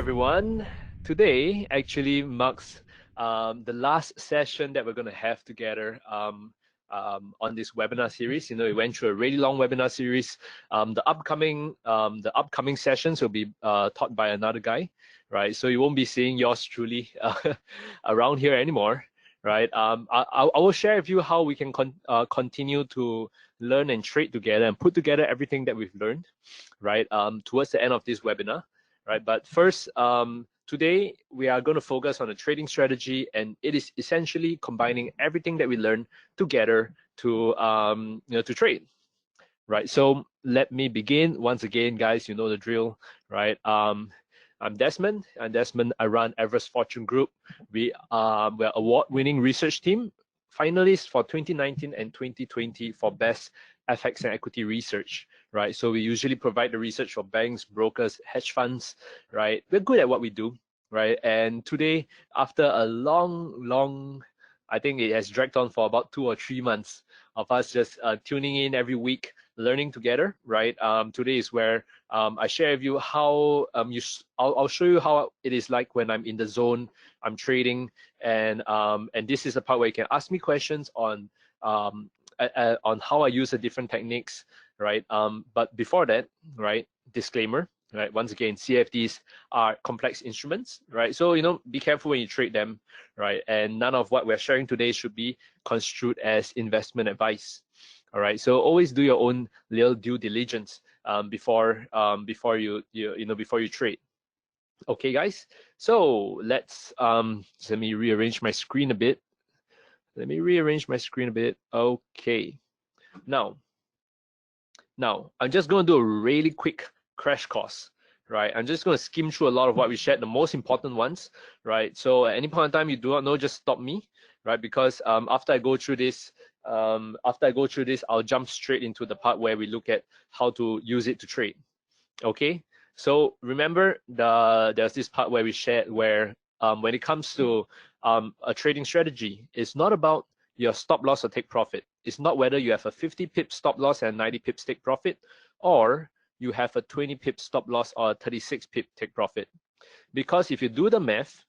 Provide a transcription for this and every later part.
everyone. Today actually marks the last session that we're going to have together on this webinar series. You know, we went through a really long webinar series. The upcoming sessions will be taught by another guy, right? So you won't be seeing yours truly around here anymore, right? I will share with you how we can continue to learn and trade together and put together everything that we've learned, right? Towards the end of this webinar. Right, but first, today we are going to focus on a trading strategy, and it is essentially combining everything that we learn together to to trade. Right, so let me begin. Once again, guys, you know the drill, right? I'm Desmond. I run Everest Fortune Group. We're award-winning research team, finalists for 2019 and 2020 for best FX and equity research, right? So we usually provide the research for banks, brokers, hedge funds, right? We're good at what we do, right? And today, after a long, I think it has dragged on for about 2 or 3 months of us just tuning in every week, learning together, right? Today is where I share with you how I'll show you how it is like when I'm in the zone, I'm trading, and this is the part where you can ask me questions on how I use the different techniques, right? But before that, right, disclaimer, right? Once again, CFDs are complex instruments, right? So, you know, be careful when you trade them, right? And none of what we're sharing today should be construed as investment advice. All right, so always do your own little due diligence before you trade. Okay, guys. So let's let me rearrange my screen a bit. Okay. Now I'm just going to do a really quick crash course, right? I'm just going to skim through a lot of what we shared, the most important ones, right? So at any point in time you do not know, just stop me, right? Because after I go through this, I'll jump straight into the part where we look at how to use it to trade. Okay, so remember there's this part where we shared where when it comes to a trading strategy, it's not about your stop loss or take profit. It's not whether you have a 50 pip stop loss and 90 pips take profit, or you have a 20 pip stop loss or a 36 pip take profit. Because if you do the math,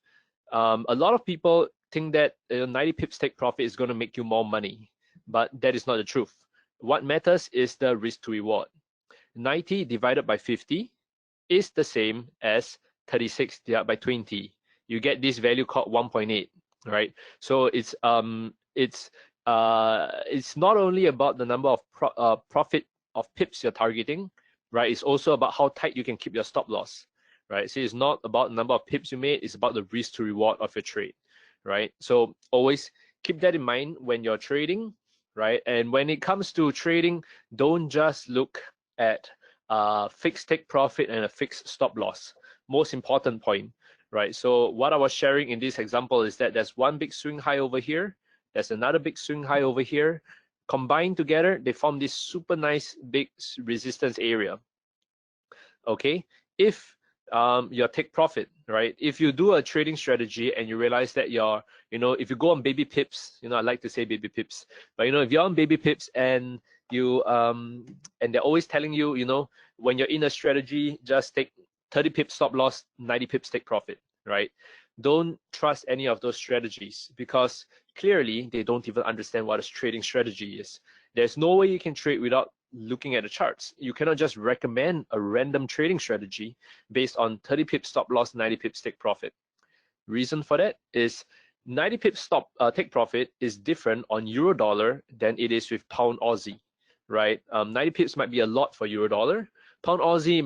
a lot of people think that 90 pips take profit is going to make you more money, but that is not the truth. What matters is the risk to reward. 90 divided by 50 is the same as 36 divided by 20. You get this value called 1.8, right? So it's not only about the number of profit of pips you're targeting, right? It's also about how tight you can keep your stop loss, right? So it's not about the number of pips you made, it's about the risk to reward of your trade, right? So always keep that in mind when you're trading, right? And when it comes to trading, don't just look at fixed take profit and a fixed stop loss. Most important point, right? So what I was sharing in this example is that there's one big swing high over here, there's another big swing high over here. Combined together, they form this super nice big resistance area. Okay, if your take profit, right? If you do a trading strategy and you realize that if you go on baby pips, I like to say baby pips, but if you're on baby pips and you and they're always telling you, when you're in a strategy, just take 30 pips stop loss, 90 pips take profit, right? Don't trust any of those strategies because clearly they don't even understand what a trading strategy is. There's no way you can trade without looking at the charts. You cannot just recommend a random trading strategy based on 30 pips stop loss, 90 pips take profit. Reason for that is 90 pips take profit is different on euro dollar than it is with pound Aussie, right? 90 pips might be a lot for euro dollar. Pound Aussie,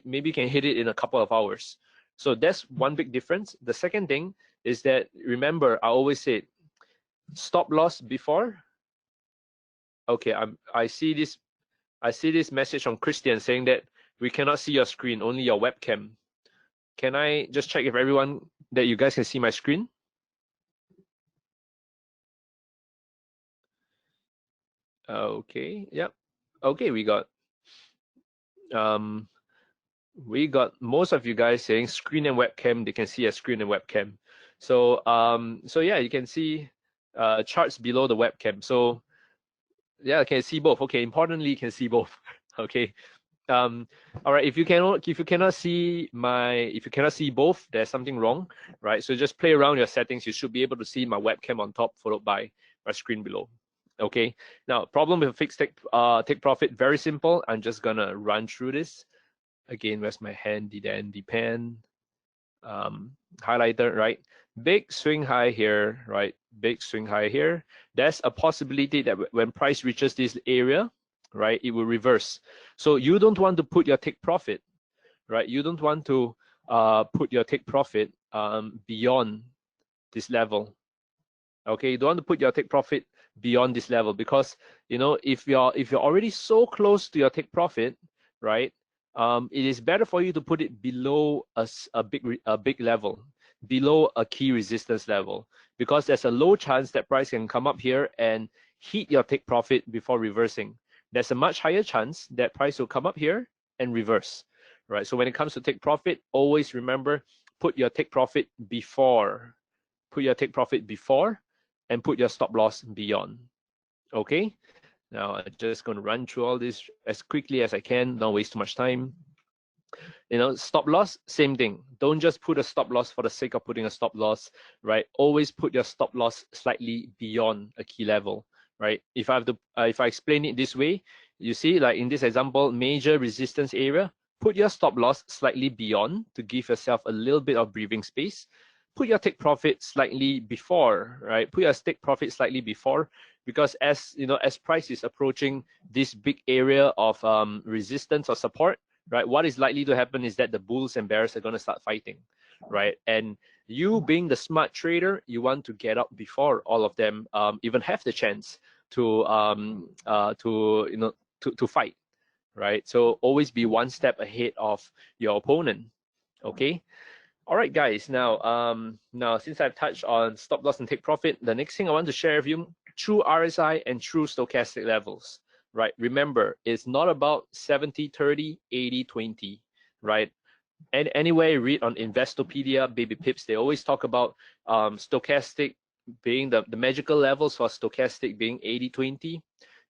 maybe you can hit it in a couple of hours. So that's one big difference. The second thing is that, remember, I always say stop loss before. Okay, I see this message from Christian saying that we cannot see your screen, only your webcam. Can I just check if everyone that you guys can see my screen? Okay, yep. Okay, we got most of you guys saying screen and webcam. They can see a screen and webcam. So yeah, you can see charts below the webcam. So yeah, I can see both. Okay, importantly, you can see both. Okay. All right, if you cannot see both, there's something wrong, right? So just play around your settings. You should be able to see my webcam on top, followed by my screen below. Okay. Now, problem with fixed take profit, very simple. I'm just gonna run through this. Again, where's my handy dandy pen? Highlighter, right? Big swing high here, right? Big swing high here. There's a possibility that when price reaches this area, right, it will reverse. So you don't want to put your take profit, right? You don't want to put your take profit beyond this level. Okay, you don't want to put your take profit beyond this level, because you know, if you're already so close to your take profit, right, it is better for you to put it below a big level, below a key resistance level, because there's a low chance that price can come up here and hit your take profit before reversing. There's a much higher chance that price will come up here and reverse, right? So when it comes to take profit, always remember, put your take profit before, and put your stop loss beyond. Okay, now I'm just going to run through all this as quickly as I can, don't waste too much time. You know, stop loss, same thing. Don't just put a stop loss for the sake of putting a stop loss, right? Always put your stop loss slightly beyond a key level, right? If I explain it this way, you see, like in this example, major resistance area, put your stop loss slightly beyond to give yourself a little bit of breathing space. Put your take profit slightly before, right? Put your take profit slightly before, because as you know, as price is approaching this big area of resistance or support, right, what is likely to happen is that the bulls and bears are going to start fighting, right? And you, being the smart trader, you want to get up before all of them even have the chance to fight, right? So always be one step ahead of your opponent. Okay. All right, guys. Now, since I've touched on stop loss and take profit, the next thing I want to share with you, true RSI and true stochastic levels, right? Remember, it's not about 70-30, 80-20, right? And anyway, read on Investopedia, Baby Pips, they always talk about stochastic being the magical levels for stochastic being 80-20,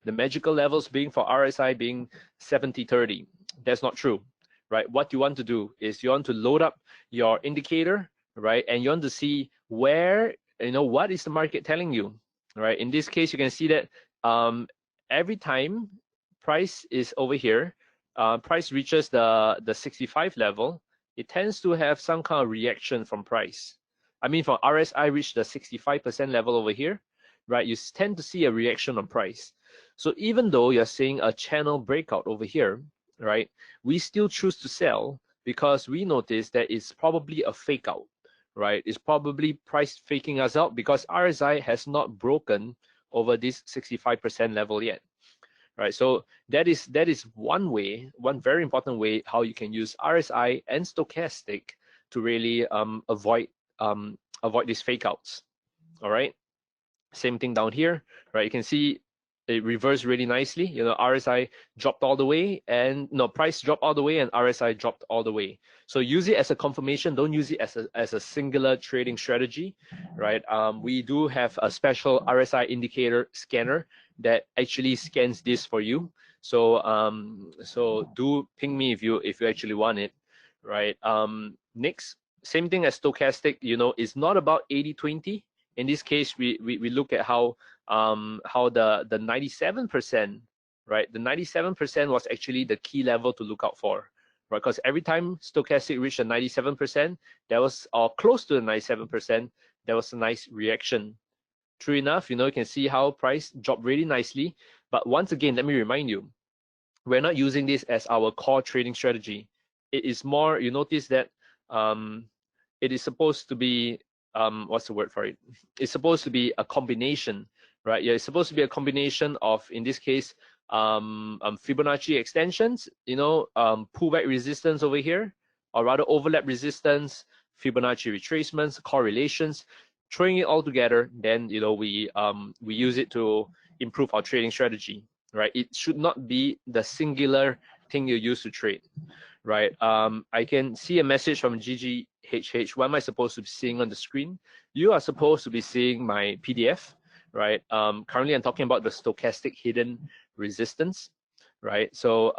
the magical levels being for RSI being 70-30. That's not true, right? What you want to do is you want to load up your indicator, right? And you want to see where, you know, what is the market telling you, right? In this case, you can see that every time price is over here, price reaches the 65 level, it tends to have some kind of reaction from price. I mean, for RSI reach the 65% level over here, right, you tend to see a reaction on price. So even though you're seeing a channel breakout over here, right, we still choose to sell because we notice that it's probably a fake out, right? It's probably price faking us out because RSI has not broken over this 65% level yet, right? So that is one way, one very important way how you can use RSI and stochastic to really avoid these fake outs. All right, same thing down here, right? You can see it reversed really nicely. You know, RSI dropped all the way, and no, price dropped all the way, and RSI dropped all the way. So use it as a confirmation. Don't use it as a singular trading strategy, right? We do have a special RSI indicator scanner that actually scans this for you. So so do ping me if you actually want it, right? Next, same thing as stochastic. You know, it's not about 80-20. In this case, we look at how the 97%, right? The 97% was actually the key level to look out for, right? Because every time stochastic reached the 97%, that was, or close to the 97%, there was a nice reaction. True enough, you know, you can see how price dropped really nicely. But once again, let me remind you, we're not using this as our core trading strategy. It is more, you notice that it is supposed to be, what's the word for it? It's supposed to be a combination, right? Yeah, it's supposed to be a combination of, in this case, Fibonacci extensions, you know, pullback resistance over here, or rather overlap resistance, Fibonacci retracements, correlations, throwing it all together, then, you know, we use it to improve our trading strategy, right? It should not be the singular thing you use to trade, right? I can see a message from GGHH. What am I supposed to be seeing on the screen? You are supposed to be seeing my PDF, right? Currently, I'm talking about the stochastic hidden resistance. right? So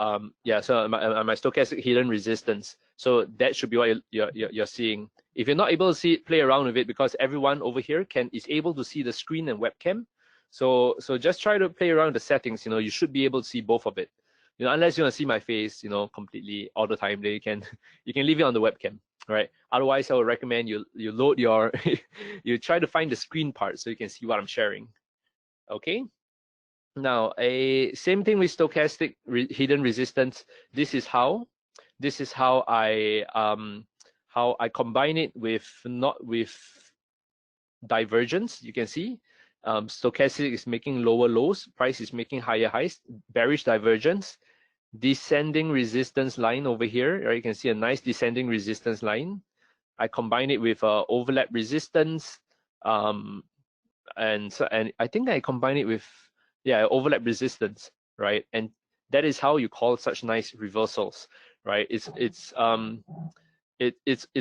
yeah, so my stochastic hidden resistance. So that should be what you're seeing. If you're not able to see it, play around with it, because everyone over here is able to see the screen and webcam. So just try to play around with the settings. You should be able to see both of it. Unless you want to see my face, completely all the time, then you can you can leave it on the webcam, right? Otherwise, I would recommend you load your you try to find the screen part so you can see what I'm sharing. Okay. Now, same thing with stochastic hidden resistance. This is how I combine it with not with divergence. You can see stochastic is making lower lows, price is making higher highs, bearish divergence, descending resistance line over here, right? You can see a nice descending resistance line. I combine it with overlap resistance, and I think I combine it with overlap resistance, right? And that is how you call such nice reversals, right? It's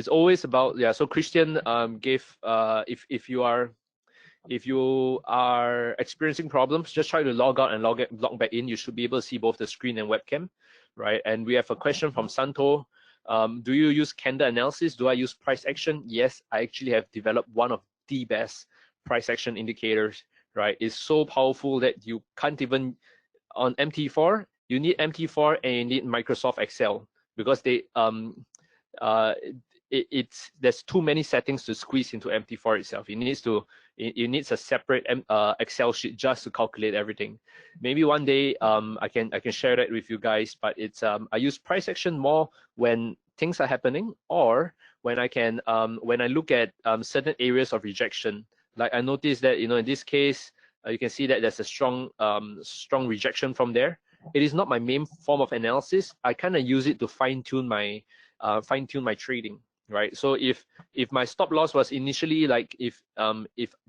always about, so Christian gave if you are experiencing problems, just try to log out and log back in. You should be able to see both the screen and webcam, right? And we have a question from Santo. Do you use candle analysis? Do I use price action? Yes, I actually have developed one of the best price action indicators, right? It's so powerful that you can't even, on MT4, you need MT4 and you need Microsoft Excel, because they there's too many settings to squeeze into MT4 itself. It needs a separate Excel sheet just to calculate everything. Maybe one day I can share that with you guys, but it's I use price action more when things are happening, or when when I look at certain areas of rejection. Like I noticed that in this case you can see that there's a strong rejection from there. It is not my main form of analysis. I kind of use it to fine-tune my trading, right? So if my stop loss was initially, like if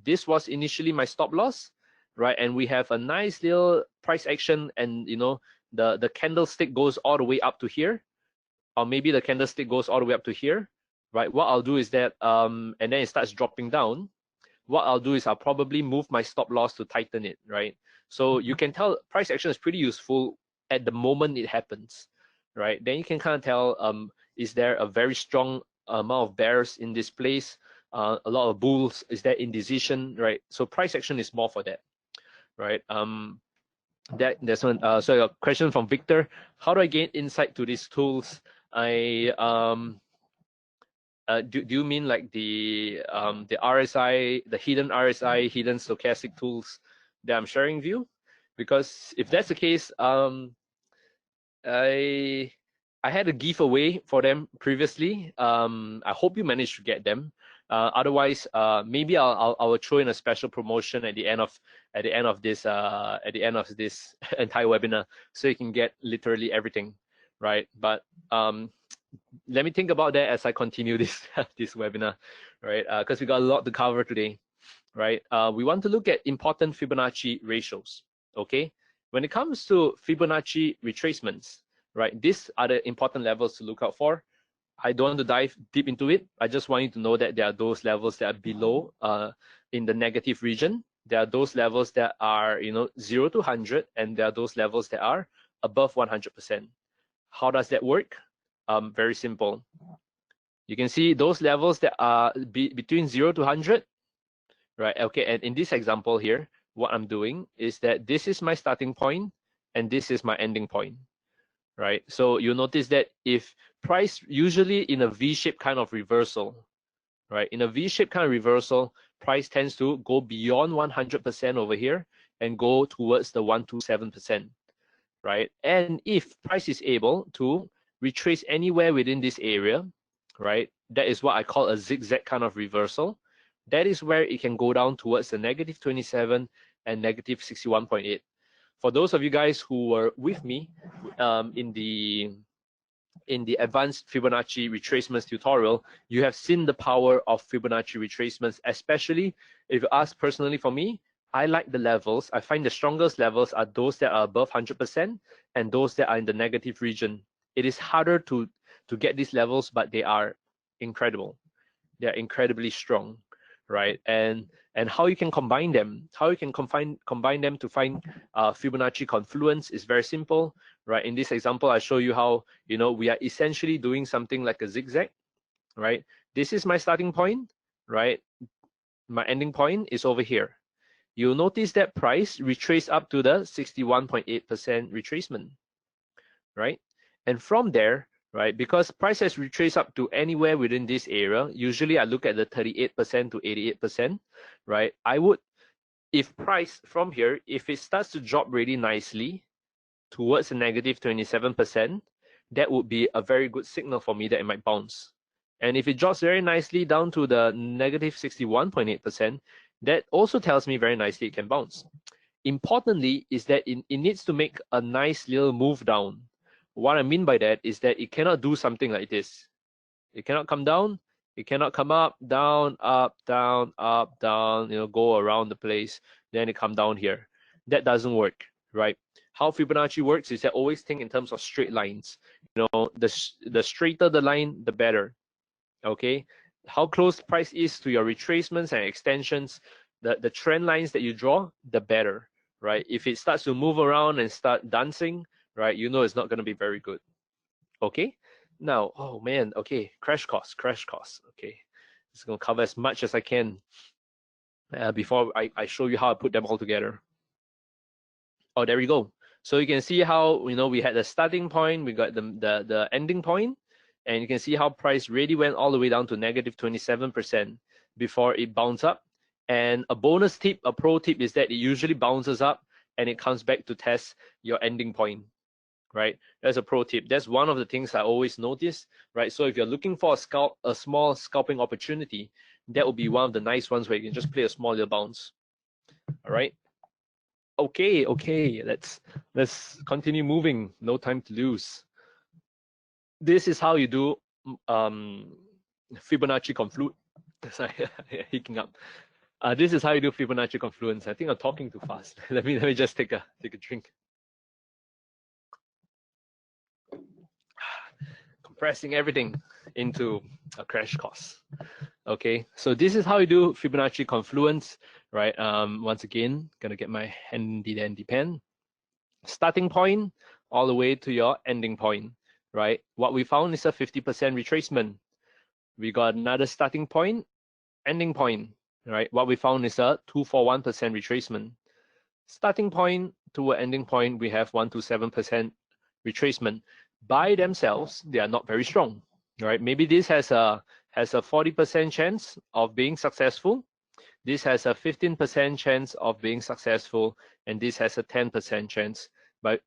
this was initially my stop loss, right, and we have a nice little price action, and the candlestick goes all the way up to here, or maybe the candlestick goes all the way up to here, right? What I'll do is that and then it starts dropping down. What I'll do is I'll probably move my stop loss to tighten it, right? So you can tell price action is pretty useful at the moment it happens, right? Then you can kind of tell, is there a very strong amount of bears in this place? A lot of bulls, is there indecision, right? So price action is more for that, right? There's one. So a question from Victor: how do I gain insight to these tools? Do you mean like the RSI, the hidden RSI, hidden stochastic tools that I'm sharing with you? Because if that's the case, I had a giveaway for them previously. I hope you managed to get them. Otherwise, maybe I'll throw in a special promotion at the end of this entire webinar, so you can get literally everything, right? But let me think about that as I continue this this webinar, right? Because we got a lot to cover today, right? We want to look at important Fibonacci ratios, okay? When it comes to Fibonacci retracements, right, these are the important levels to look out for. I don't want to dive deep into it. I just want you to know that there are those levels that are below in the negative region. There are those levels that are 0 to 100, and there are those levels that are above 100%. How does that work? Very simple. You can see those levels that are between 0 to 100, right? Okay, and in this example here, what I'm doing is that this is my starting point and this is my ending point, right? So you'll notice that if price, usually in a V-shaped kind of reversal, right? In a V-shaped kind of reversal, price tends to go beyond 100% over here and go towards the 127%, right? And if price is able to retrace anywhere within this area, right, that is what I call a zigzag kind of reversal. That is where it can go down towards the negative 27 and negative 61.8. For those of you guys who were with me in the advanced Fibonacci retracements tutorial, you have seen the power of Fibonacci retracements, especially if you ask personally for me. I like the levels. I find the strongest levels are those that are above 100% and those that are in the negative region. It is harder to get these levels, but they are incredible. They are incredibly strong, right? And how you can combine them, how you can combine them to find Fibonacci confluence is very simple, right? In this example, I show you how, you know, we are essentially doing something like a zigzag, right? This is my starting point, right? My ending point is over here. You'll notice that price retraced up to the 61.8% retracement, right? And from there, right, because price has retraced up to anywhere within this area, usually I look at the 38% to 88%, right? I would, if price from here, if it starts to drop really nicely towards a negative 27%, that would be a very good signal for me that it might bounce. And if it drops very nicely down to the negative 61.8%, that also tells me very nicely it can bounce. Importantly is that it needs to make a nice little move down. What I mean by that is that it cannot do something like this. It cannot come down, it cannot come up, down, you know, go around the place, then it come down here. That doesn't work, right? How Fibonacci works is that always think in terms of straight lines. You know, the straighter the line, the better. Okay, how close price is to your retracements and extensions, the trend lines that you draw, the better, right? If it starts to move around and start dancing, right, you know it's not going to be very good. Okay, now, oh man, okay, crash course. Okay, just going to cover as much as I can before I show you how I put them all together. Oh, there we go. So you can see how, you know, we had the starting point, we got the ending point, and you can see how price really went all the way down to negative 27% before it bounced up. And a bonus tip, a pro tip, is that it usually bounces up and it comes back to test your ending point, right? That's a pro tip. That's one of the things I always notice, right? So if you're looking for a small scalping opportunity, that will be one of the nice ones where you can just play a small little bounce. All right. Okay, let's continue moving. No time to lose. This is how you do Fibonacci confluence. Sorry, hicking up. This is how you do Fibonacci confluence. I think I'm talking too fast. let me just take a drink. Compressing everything into a crash course. Okay, so this is how you do Fibonacci confluence, right? Once again, gonna get my handy dandy pen. Starting point all the way to your ending point, right? What we found is a 50% retracement. We got another starting point, ending point, right? What we found is a 241% retracement. Starting point to an ending point, we have 127% retracement. By themselves, they are not very strong, right? Maybe this has a 40% chance of being successful. This has a 15% chance of being successful, and this has a 10% chance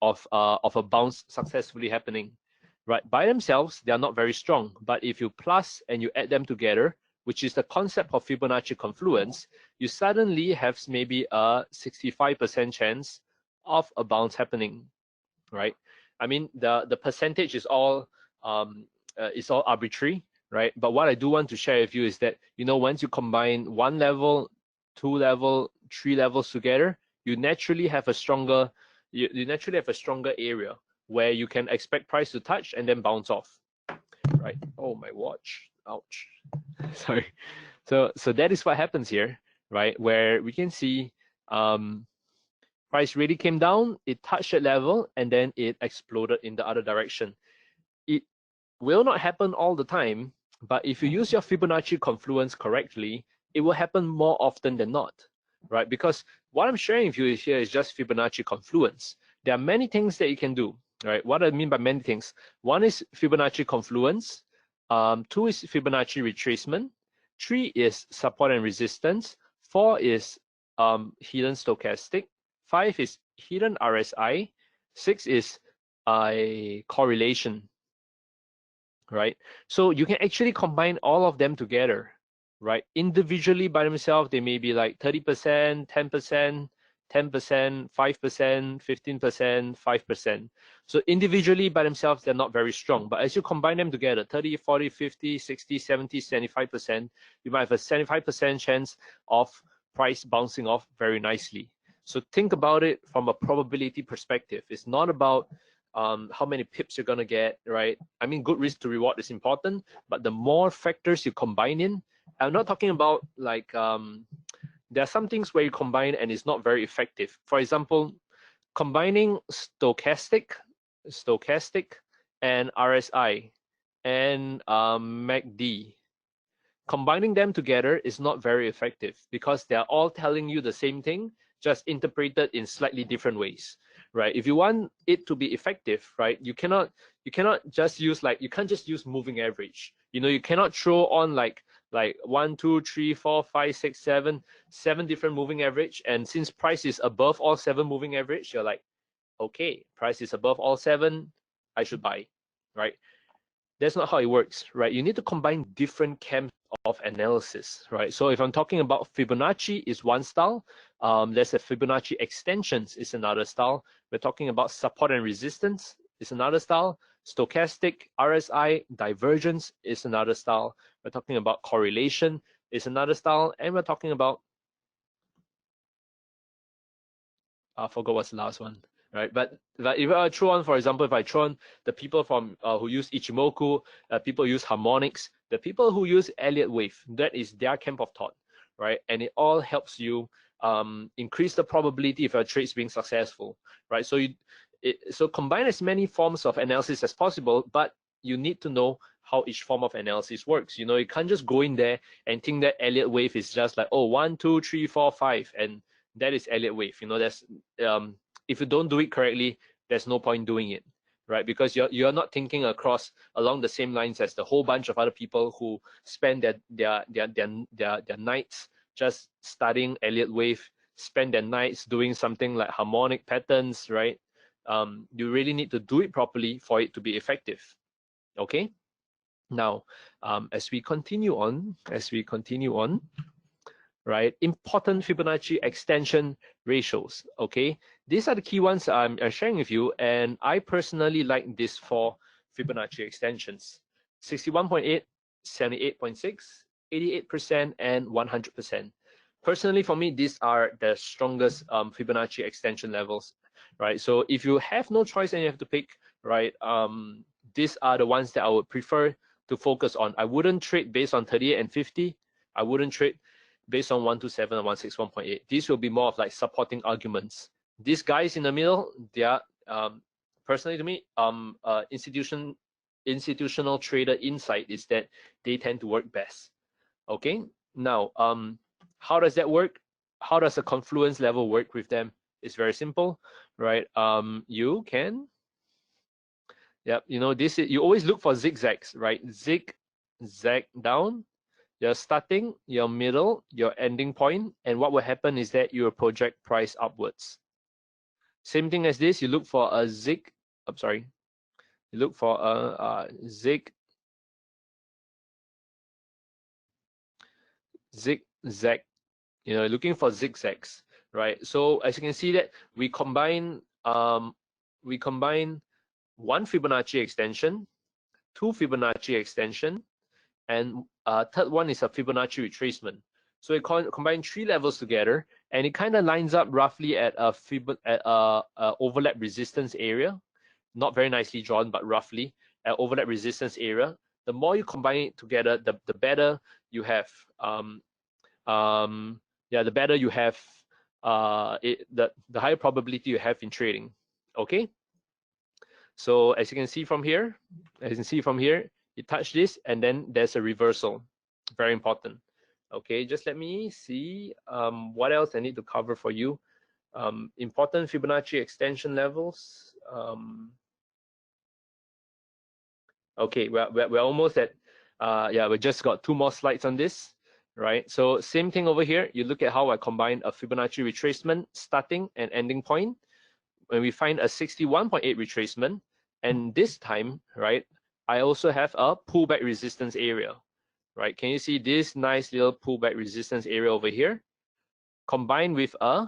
of a bounce successfully happening. Right, by themselves, they are not very strong, but if you plus and you add them together, which is the concept of Fibonacci confluence, you suddenly have maybe a 65% chance of a bounce happening, right? I mean, the percentage is all arbitrary, right? But what I do want to share with you is that, you know, once you combine 1 level, 2 level, 3 levels together, you naturally have a stronger area where you can expect price to touch and then bounce off, right? Oh, my watch, ouch. Sorry. So that is what happens here, right? Where we can see price really came down, it touched that level, and then it exploded in the other direction. It will not happen all the time, but if you use your Fibonacci confluence correctly, it will happen more often than not, right? Because what I'm sharing with you here is just Fibonacci confluence. There are many things that you can do, right? What I mean by many things, one is Fibonacci confluence, 2 is Fibonacci retracement, 3 is support and resistance, 4 is hidden stochastic, 5 is hidden RSI, 6 is a correlation, right? So you can actually combine all of them together, right? Individually by themselves, they may be like 30%, 10%, 10%, 5%, 15%, 5%. So individually by themselves, they're not very strong. But as you combine them together, 30, 40, 50, 60, 70, 75%, you might have a 75% chance of price bouncing off very nicely. So think about it from a probability perspective. It's not about how many pips you're going to get, right? I mean, good risk to reward is important, but the more factors you combine in, I'm not talking about like there are some things where you combine and it's not very effective. For example, combining stochastic and RSI and MACD, combining them together is not very effective because they're all telling you the same thing, just interpreted in slightly different ways, right? If you want it to be effective, right, you cannot just use you can't just use moving average. You cannot throw on like 1, 2, 3, 4, 5, 6, 7 different moving average, and since price is above all 7 moving average, you're like, okay, price is above all 7, I should buy, right? That's not how it works, right? You need to combine different camps of analysis, right? So if I'm talking about Fibonacci is one style, there's a Fibonacci extensions is another style. We're talking about support and resistance is another style. Stochastic, RSI, divergence is another style. We're talking about correlation is another style, and we're talking about I forgot what's the last one, right? But if I throw on, for example, if I throw on the people from who use Ichimoku, people use harmonics, the people who use Elliott wave, that is their camp of thought, right? And it all helps you increase the probability of your trades being successful, right? So so combine as many forms of analysis as possible, but you need to know how each form of analysis works. You can't just go in there and think that Elliott wave is just like, oh, 1, 2, 3, 4, 5, and that is Elliott wave. That's if you don't do it correctly, there's no point doing it, right? Because you're not thinking along the same lines as the whole bunch of other people who spend their nights just studying Elliott wave, spend their nights doing something like harmonic patterns, right? You really need to do it properly for it to be effective. Okay. Now, as we continue on, right, important Fibonacci extension ratios. Okay, these are the key ones I'm sharing with you, and I personally like these 4 Fibonacci extensions: 61.8, 78.6, 88%, and 100%. Personally, for me, these are the strongest Fibonacci extension levels, right? So if you have no choice and you have to pick, right, these are the ones that I would prefer to focus on. I wouldn't trade based on 38 and 50. I wouldn't trade based on 127 and 161.8. These will be more of like supporting arguments. These guys in the middle, they are personally to me, institutional trader insight is that they tend to work best. Okay, now how does that work? How does a confluence level work with them? It's very simple, right? You can, yep, this is, you always look for zigzags, right? Zigzag down, your starting, your middle, your ending point, and what will happen is that you will project price upwards. Same thing as this, you look for a zig, I'm sorry, you look for a zigzag, looking for zigzags, right? So as you can see that we combine one Fibonacci extension, 2 Fibonacci extension, and third one is a Fibonacci retracement. So we combine 3 levels together, and it kind of lines up roughly at a overlap resistance area. Not very nicely drawn, but roughly at overlap resistance area. The more you combine it together, the better you have. The better you have. The higher probability you have in trading. Okay. So as you can see from here, you touch this and then there's a reversal. Very important. Okay, just let me see what else I need to cover for you. Important Fibonacci extension levels. Okay, we're almost at, we just got 2 more slides on this, right? So same thing over here. You look at how I combine a Fibonacci retracement starting and ending point. When we find a 61.8 retracement, and this time, right, I also have a pullback resistance area, right? Can you see this nice little pullback resistance area over here? Combined with a,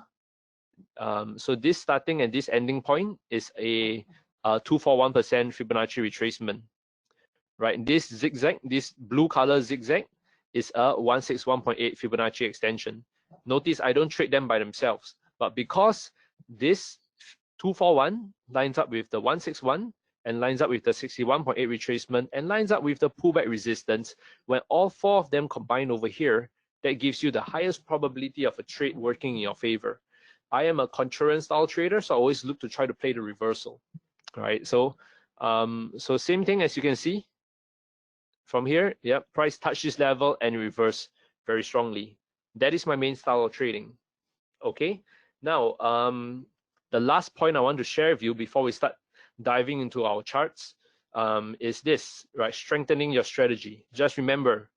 so this starting and this ending point is a 241% Fibonacci retracement, right? This zigzag, this blue color zigzag is a 161.8 Fibonacci extension. Notice I don't trade them by themselves, but because this 241 lines up with the 161, and lines up with the 61.8 retracement, and lines up with the pullback resistance. When all four of them combine over here, that gives you the highest probability of a trade working in your favor. I am a contrarian style trader, so I always look to try to play the reversal. All right, so same thing as you can see from here. Yep, price touched this level and reverse very strongly. That is my main style of trading. Okay, now the last point I want to share with you before we start diving into our charts is this, right? Strengthening your strategy. Just remember,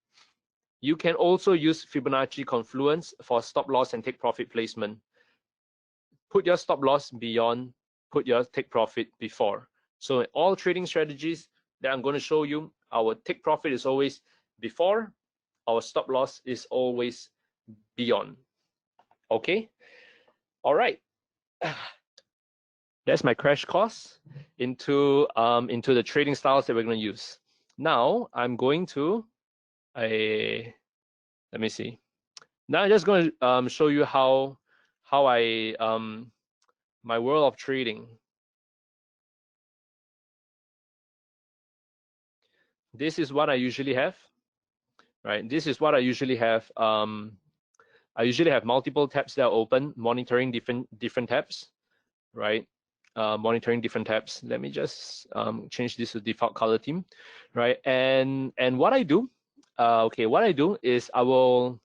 you can also use Fibonacci confluence for stop loss and take profit placement. Put your stop loss beyond, put your take profit before. So in all trading strategies that I'm going to show you, our take profit is always before, our stop loss is always beyond. Okay, all right. That's my crash course into the trading styles that we're going to use. Now I'm going to let me see. Now I'm just going to show you how I my world of trading. This is what I usually have, right? This is what I usually have. I usually have multiple tabs that are open, monitoring different tabs, right? Monitoring different tabs. Let me just change this to default color theme, right? And what I do, okay, what I do is I will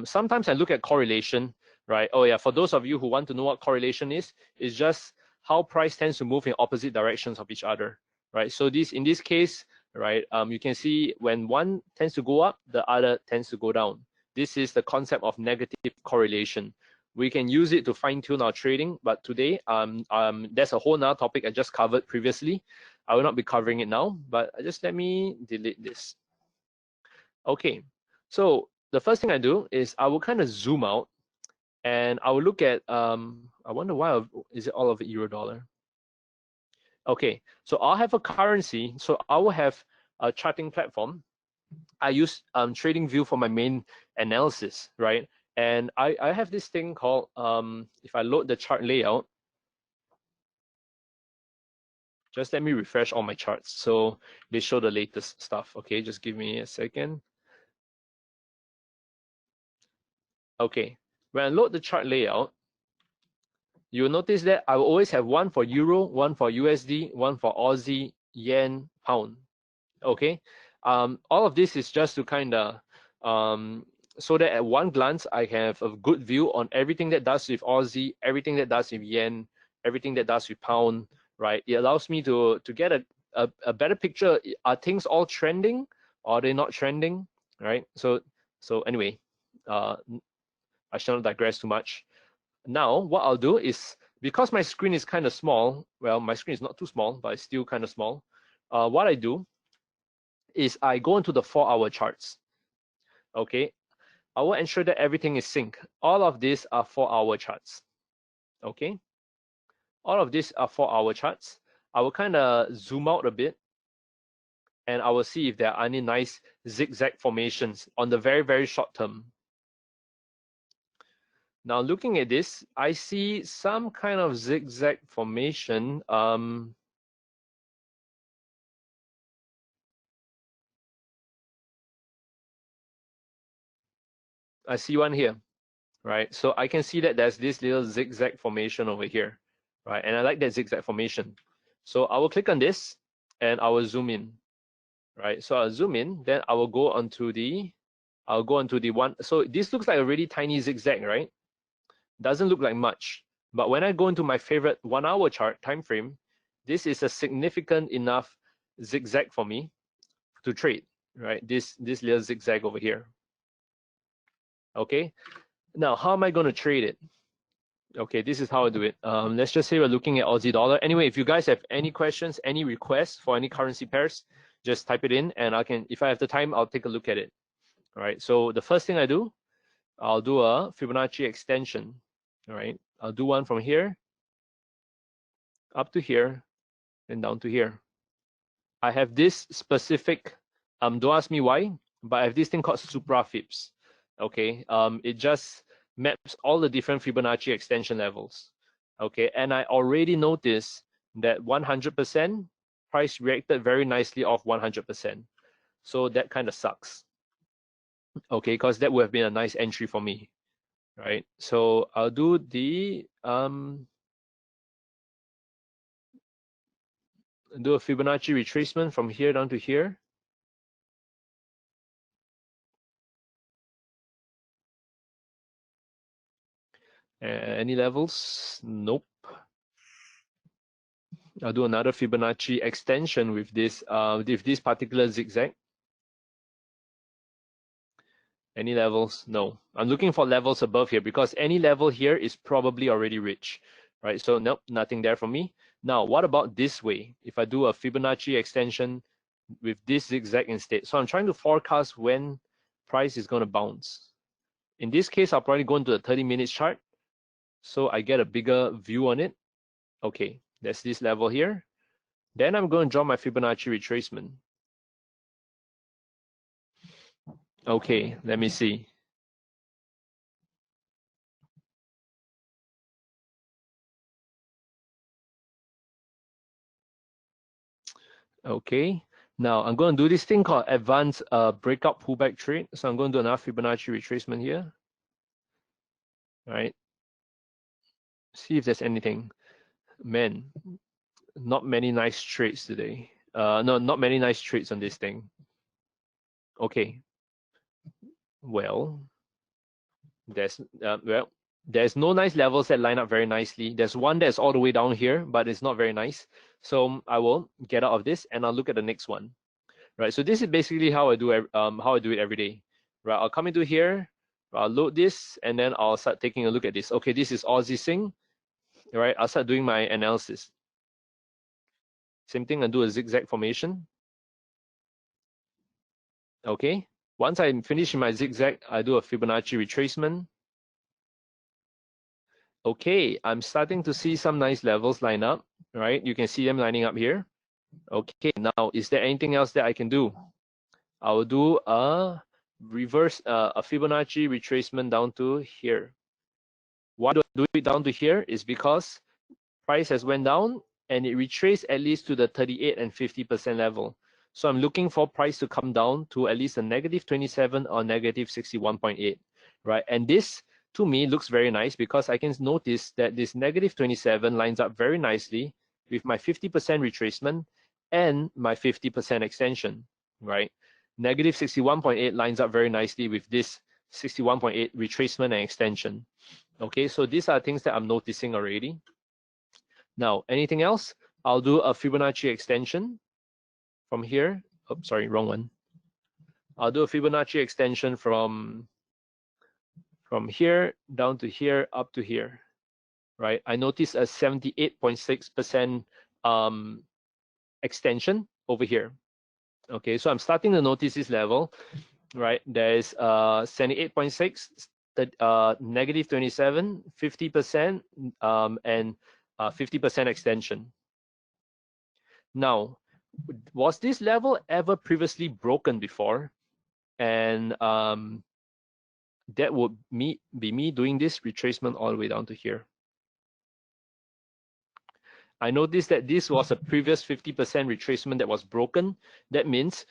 sometimes I look at correlation, right? Oh yeah, for those of you who want to know what correlation is, it's just how price tends to move in opposite directions of each other, right? So in this case, right, you can see when one tends to go up, the other tends to go down. This is the concept of negative correlation. We can use it to fine-tune our trading, but today there's a whole nother topic I just covered previously. I will not be covering it now, but just let me delete this. Okay, so the first thing I do is I will kind of zoom out and I will look at I wonder why is it all of it euro dollar. Okay, so I'll have a currency, so I will have a charting platform. I use TradingView for my main analysis, right? And I have this thing called, if I load the chart layout, just let me refresh all my charts so they show the latest stuff. Okay, just give me a second. Okay, when I load the chart layout, you'll notice that I will always have one for Euro, one for USD, one for Aussie, Yen, Pound. Okay, all of this is just to kind of so that at one glance I have a good view on everything that does with Aussie, everything that does with Yen, everything that does with Pound, right? It allows me to get a better picture. Are things all trending? Or are they not trending? Right? So anyway, I shall not digress too much. Now what I'll do is, because my screen is kind of small, well, my screen is not too small, but it's still kind of small. What I do is I go into the 4-hour charts. Okay, I will ensure that everything is synced. All of these are 4-hour charts. Okay, all of these are 4-hour charts. I will kind of zoom out a bit and I will see if there are any nice zigzag formations on the very, very short term. Now looking at this, I see some kind of zigzag formation. I see one here, right? So I can see that there's this little zigzag formation over here, right? And I like that zigzag formation. So I will click on this and I will zoom in, right? So I'll zoom in, then I will go onto the one. So this looks like a really tiny zigzag, right? Doesn't look like much. But when I go into my favorite 1-hour chart time frame, this is a significant enough zigzag for me to trade, right? This little zigzag over here. Okay, now how am I going to trade it? Okay, this is how I do it. Let's just say we're looking at Aussie dollar. Anyway, if you guys have any questions, any requests for any currency pairs, just type it in and I can, if I have the time, I'll take a look at it. All right, so the first thing I do, I'll do a Fibonacci extension. All right, I'll do one from here up to here and down to here. I have this specific, don't ask me why, but I have this thing called suprafibs. Okay, it just maps all the different Fibonacci extension levels. Okay, and I already noticed that 100%, price reacted very nicely off 100%. So that kind of sucks. Okay, because that would have been a nice entry for me, right? So I'll do the do a Fibonacci retracement from here down to here. Any levels? Nope. I'll do another Fibonacci extension with this particular zigzag. Any levels? No. I'm looking for levels above here because any level here is probably already rich, right? So nope, nothing there for me. Now, what about this way? If I do a Fibonacci extension with this zigzag instead. So I'm trying to forecast when price is going to bounce. In this case, I'll probably go into the 30 minutes chart so I get a bigger view on it. Okay, there's this level here. Then I'm going to draw my Fibonacci retracement. Okay, let me see. Okay, now I'm going to do this thing called advanced breakout pullback trade. So I'm going to do another Fibonacci retracement here. All right, see if there's anything. Man, not many nice trades today. No, not many nice trades on this thing. Okay, well, there's no nice levels that line up very nicely. There's one that's all the way down here, but it's not very nice. So I will get out of this and I'll look at the next one. Right. So this is basically how I do it every day. Right. I'll come into here, I'll load this, and then I'll start taking a look at this. Okay, this is Aussie Sing. Right. I'll start doing my analysis. Same thing, I'll do a zigzag formation. Okay. Once I'm finishing my zigzag, I do a Fibonacci retracement. Okay, I'm starting to see some nice levels line up, right? You can see them lining up here. Okay, now is there anything else that I can do? I will do a reverse, a Fibonacci retracement down to here. Why do I do it down to here? Is because price has went down and it retraced at least to the 38 and 50% level. So I'm looking for price to come down to at least a negative 27 or negative 61.8, right? And this to me looks very nice because I can notice that this negative 27 lines up very nicely with my 50% retracement and my 50% extension, right? Negative 61.8 lines up very nicely with this 61.8 retracement and extension. Okay, so these are things that I'm noticing already. Now, anything else? I'll do a Fibonacci extension from here. Oh, sorry, wrong one. I'll do a Fibonacci extension from here down to here up to here, right? I notice a 78.6% extension over here. Okay, so I'm starting to notice this level, right? There's 78.6, negative 27, 50%, and 50% extension. Now, was this level ever previously broken before? And that would be me doing this retracement all the way down to here. I noticed that this was a previous 50% retracement that was broken. That means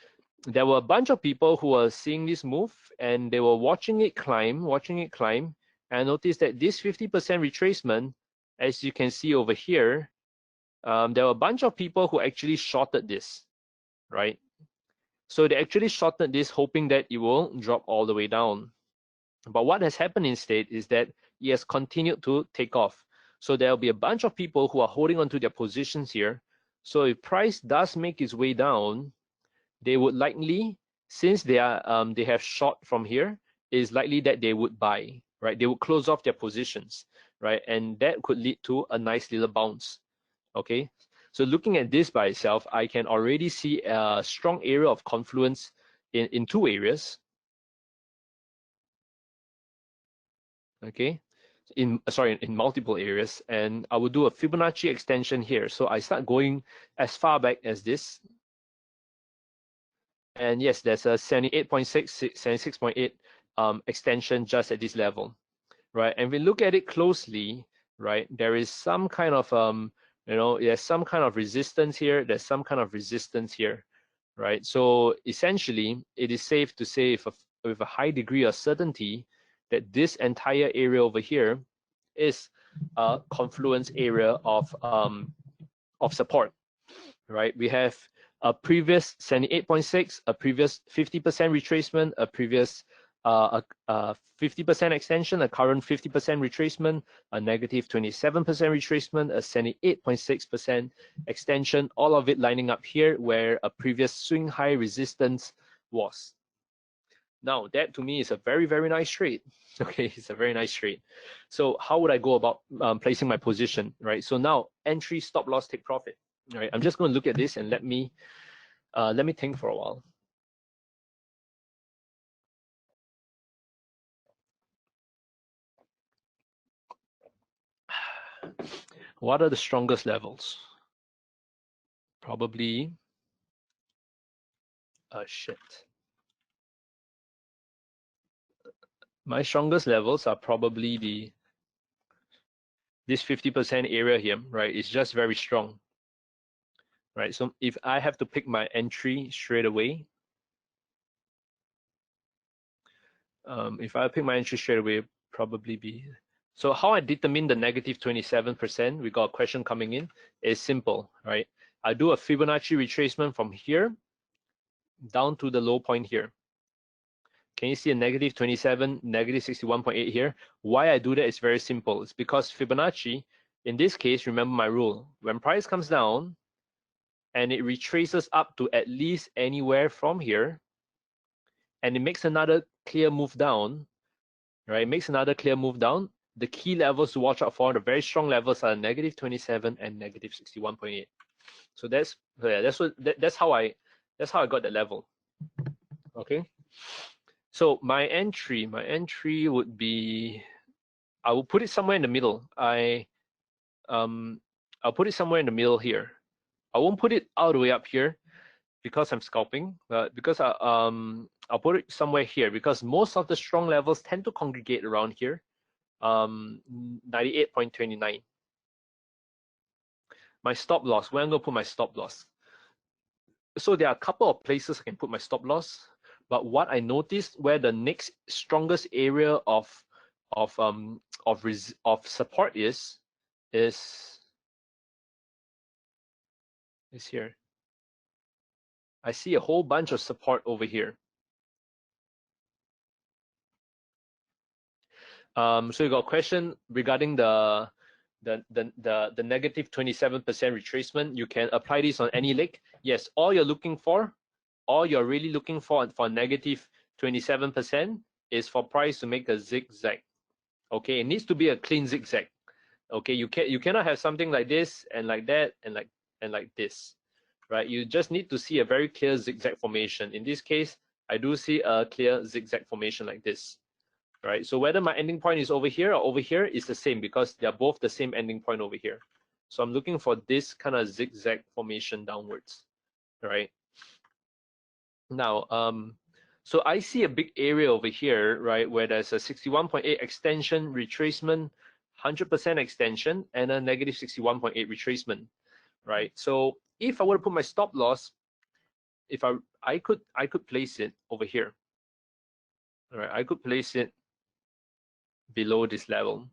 there were a bunch of people who were seeing this move and they were watching it climb. And I noticed that this 50% retracement, as you can see over here, there were a bunch of people who actually shorted this, right? So they actually shorted this hoping that it will drop all the way down. But what has happened instead is that it has continued to take off. So there'll be a bunch of people who are holding onto their positions here. So if price does make its way down, they would likely, since they have short from here, it is likely that they would buy, right? They would close off their positions, right? And that could lead to a nice little bounce. Okay, so looking at this by itself, I can already see a strong area of confluence in two areas. Okay, in multiple areas, and I will do a Fibonacci extension here. So I start going as far back as this. And yes, there's a 78.6, 76.8 extension just at this level, right? And we look at it closely, right? There is some kind of You know, there's some kind of resistance here, there's some kind of resistance here, right? So essentially, it is safe to say with a high degree of certainty that this entire area over here is a confluence area of support, right? We have a previous 78.6, a previous 50% retracement, a previous 50% extension, a current 50% retracement, a negative 27% retracement, a 78.6% extension, all of it lining up here where a previous swing high resistance was. Now, that to me is a very, very nice trade. Okay, it's a very nice trade. So how would I go about placing my position, right? So now, entry, stop loss, take profit. All right, I'm just going to look at this and let me think for a while. What are the strongest levels? Probably, shit. My strongest levels are probably this 50% area here, right? It's just very strong, right? So if I have to pick my entry straight away, if I pick my entry straight away, probably be. So how I determine the negative 27%, we got a question coming in, is simple, right? I do a Fibonacci retracement from here down to the low point here. Can you see a negative 27, negative 61.8 here? Why I do that is very simple. It's because Fibonacci, in this case, remember my rule. When price comes down and it retraces up to at least anywhere from here, and it makes another clear move down, right? It makes another clear move down. The key levels to watch out for, the very strong levels are negative 27 and negative 61.8. So that's how I got that level. Okay. So my entry would be, I will put it somewhere in the middle. I'll put it somewhere in the middle here. I won't put it all the way up here because I'm scalping, because I'll put it somewhere here because most of the strong levels tend to congregate around here. 98.29. My stop loss, where I'm gonna put my stop loss. So there are a couple of places I can put my stop loss, but what I noticed where the next strongest area of support is here. I see a whole bunch of support over here. So you got a question regarding the negative 27% retracement. You can apply this on any leg. Yes, all you're really looking for negative 27% is for price to make a zigzag. Okay, it needs to be a clean zigzag. Okay, you cannot have something like this and like that and like this, right? You just need to see a very clear zigzag formation. In this case, I do see a clear zigzag formation like this, right? So whether my ending point is over here or over here is the same because they're both the same ending point over here. So I'm looking for this kind of zigzag formation downwards, right? Now, so I see a big area over here, right, where there's a 61.8 extension, retracement, 100% extension, and a negative 61.8 retracement, right? So if I were to put my stop loss, if I could place it over here, all right? I could place it below this level.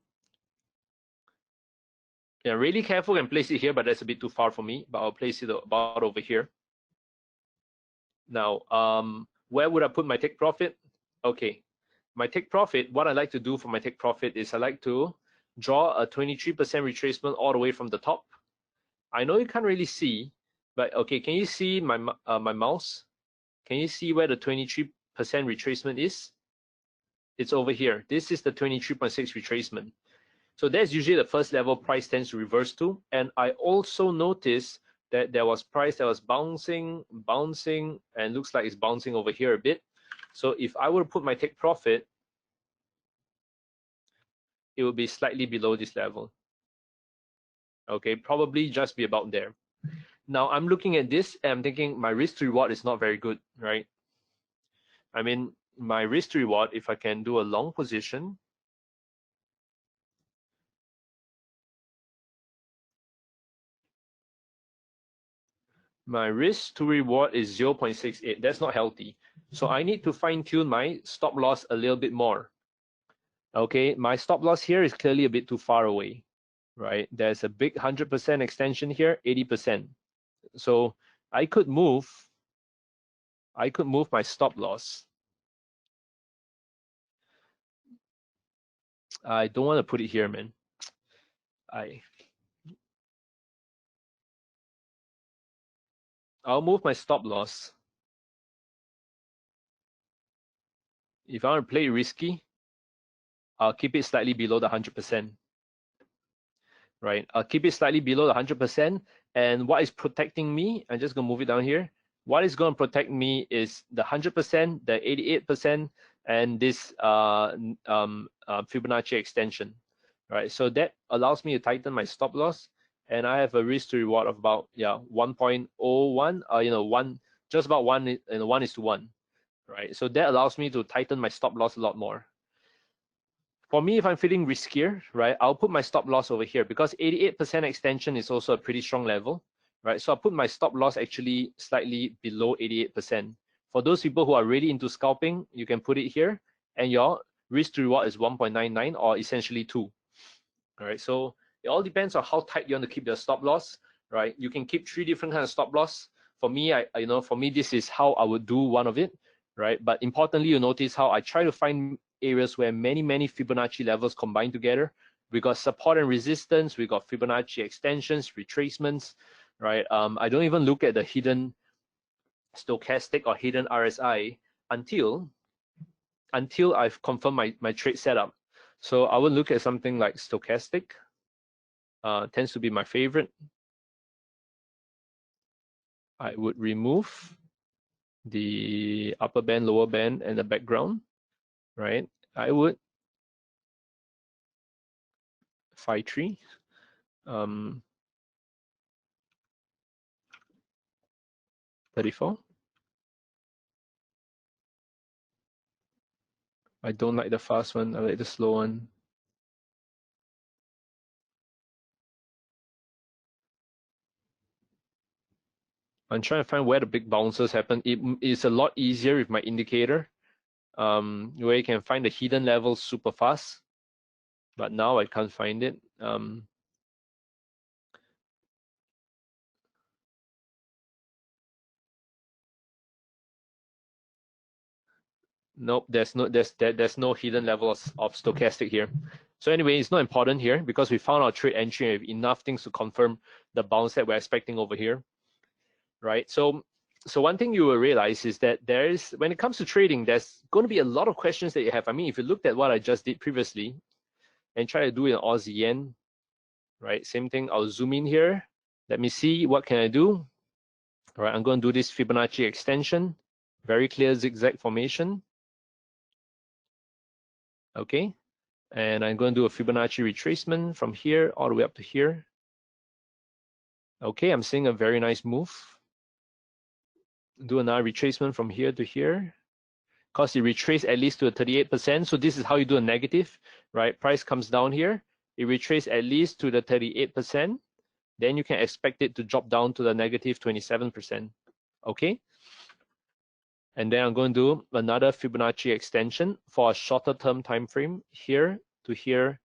Yeah, really careful and place it here, but that's a bit too far for me. But I'll place it about over here. Now, where would I put my take profit? Okay, my take profit, what I like to do for my take profit is I like to draw a 23% retracement all the way from the top. I know you can't really see, but okay, can you see my my mouse? Can you see where the 23% retracement is? It's over here. This is the 23.6 retracement. So that's usually the first level price tends to reverse to. And I also noticed that there was price that was bouncing, and looks like it's bouncing over here a bit. So if I were to put my take profit, it will be slightly below this level. Okay, probably just be about there. Now I'm looking at this and I'm thinking my risk to reward is not very good, right? I mean, my risk to reward, if I can do a long position, My risk to reward is 0.68. That's not healthy. So I need to fine tune my stop loss a little bit more. Okay, my stop loss here is clearly a bit too far away, right? There's a big 100% extension here, 80%. So I could move my stop loss. I don't want to put it here, man. I'll move my stop loss. If I want to play risky, I'll keep it slightly below the 100%. Right? I'll keep it slightly below the 100%. And what is protecting me, I'm just going to move it down here. What is going to protect me is the 100%, the 88%, and this Fibonacci extension. Right? So that allows me to tighten my stop loss. And I have a risk to reward of about 1.01, just about 1:1. Right? So that allows me to tighten my stop loss a lot more. For me, if I'm feeling riskier, right, I'll put my stop loss over here because 88% extension is also a pretty strong level, right? So I'll put my stop loss actually slightly below 88%. For those people who are really into scalping, you can put it here, and your risk to reward is 1.99 or essentially 2. All right, so it all depends on how tight you want to keep your stop loss, right? You can keep 3 different kinds of stop loss. For me, for me, this is how I would do one of it, right? But importantly, you notice how I try to find areas where many Fibonacci levels combine together. We got support and resistance, we got Fibonacci extensions, retracements, right? I don't even look at the hidden stochastic or hidden RSI until I've confirmed my trade setup. So I would look at something like stochastic, tends to be my favorite. I would remove the upper band, lower band, and the background, right? I would 5.3. 34. I don't like the fast one, I like the slow one. I'm trying to find where the big bounces happen. It is a lot easier with my indicator, where you can find the hidden levels super fast. But now I can't find it. Nope, there's no hidden levels of stochastic here. So anyway, it's not important here because we found our trade entry and enough things to confirm the bounce that we're expecting over here, right? So one thing you will realize is that when it comes to trading, there's going to be a lot of questions that you have. I mean, if you looked at what I just did previously and try to do it in Aussie yen, right? Same thing, I'll zoom in here. Let me see, what can I do? All right, I'm going to do this Fibonacci extension, very clear zigzag formation. Okay, and I'm going to do a Fibonacci retracement from here all the way up to here. Okay, I'm seeing a very nice move. Do another retracement from here to here. Because it retraced at least to a 38%. So this is how you do a negative, right? Price comes down here. It retraced at least to the 38%. Then you can expect it to drop down to the negative 27%. Okay. And then I'm going to do another Fibonacci extension for a shorter term time frame, here to here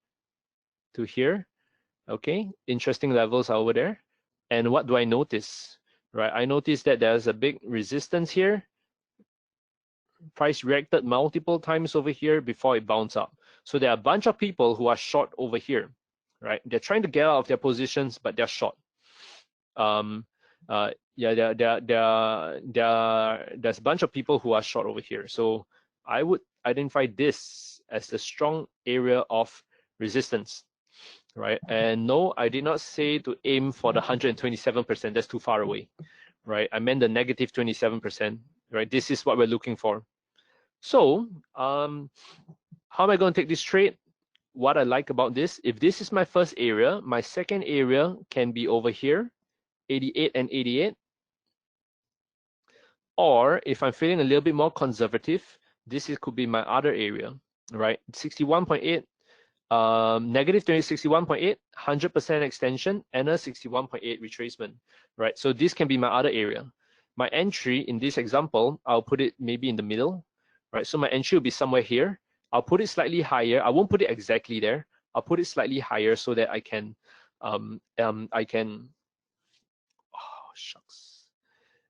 to here. Okay, interesting levels over there. And what do I notice? Right, I notice that there's a big resistance here. Price reacted multiple times over here before it bounced up. So there are a bunch of people who are short over here, right? They're trying to get out of their positions, but they're short. Yeah, there's a bunch of people who are short over here. So I would identify this as the strong area of resistance, right? And no, I did not say to aim for the 127%. That's too far away, right? I meant the negative 27%, right? This is what we're looking for. So how am I going to take this trade? What I like about this, if this is my first area, my second area can be over here, 88 and 88. Or if I'm feeling a little bit more conservative, this could be my other area, right? 61.8 negative 61.8, 100% extension, and a 61.8 retracement, right? So this can be my other area. My entry in this example, I'll put it maybe in the middle, right? So my entry will be somewhere here. I'll put it slightly higher. I won't put it exactly there. I'll put it slightly higher so that I can, oh shucks,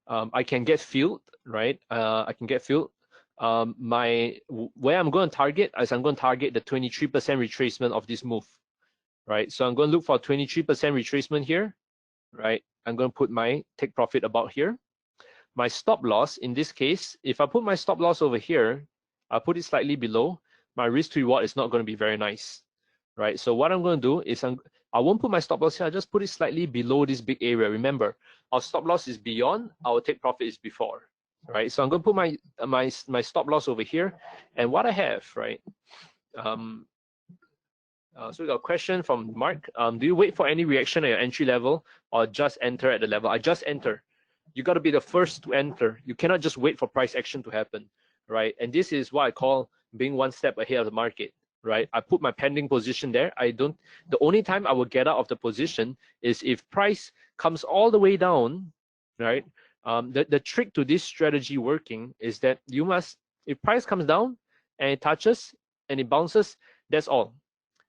I can get filled, right? I can get filled. Where I'm going to target is I'm going to target the 23% retracement of this move, right? So I'm going to look for 23% retracement here, right? I'm going to put my take profit about here. My stop loss in this case, if I put my stop loss over here, I'll put it slightly below. My risk to reward is not going to be very nice, right? So what I'm going to do is I won't put my stop loss here. I'll just put it slightly below this big area. Remember, our stop loss is beyond, our take profit is before, right? So I'm going to put my stop loss over here, and what I have, right? So we got a question from Mark. Do you wait for any reaction at your entry level or just enter at the level? I just enter. You got to be the first to enter. You cannot just wait for price action to happen, right? And this is what I call being one step ahead of the market, right? I put my pending position there. The only time I will get out of the position is if price comes all the way down, right? The trick to this strategy working is that you must, if price comes down and it touches and it bounces, that's all.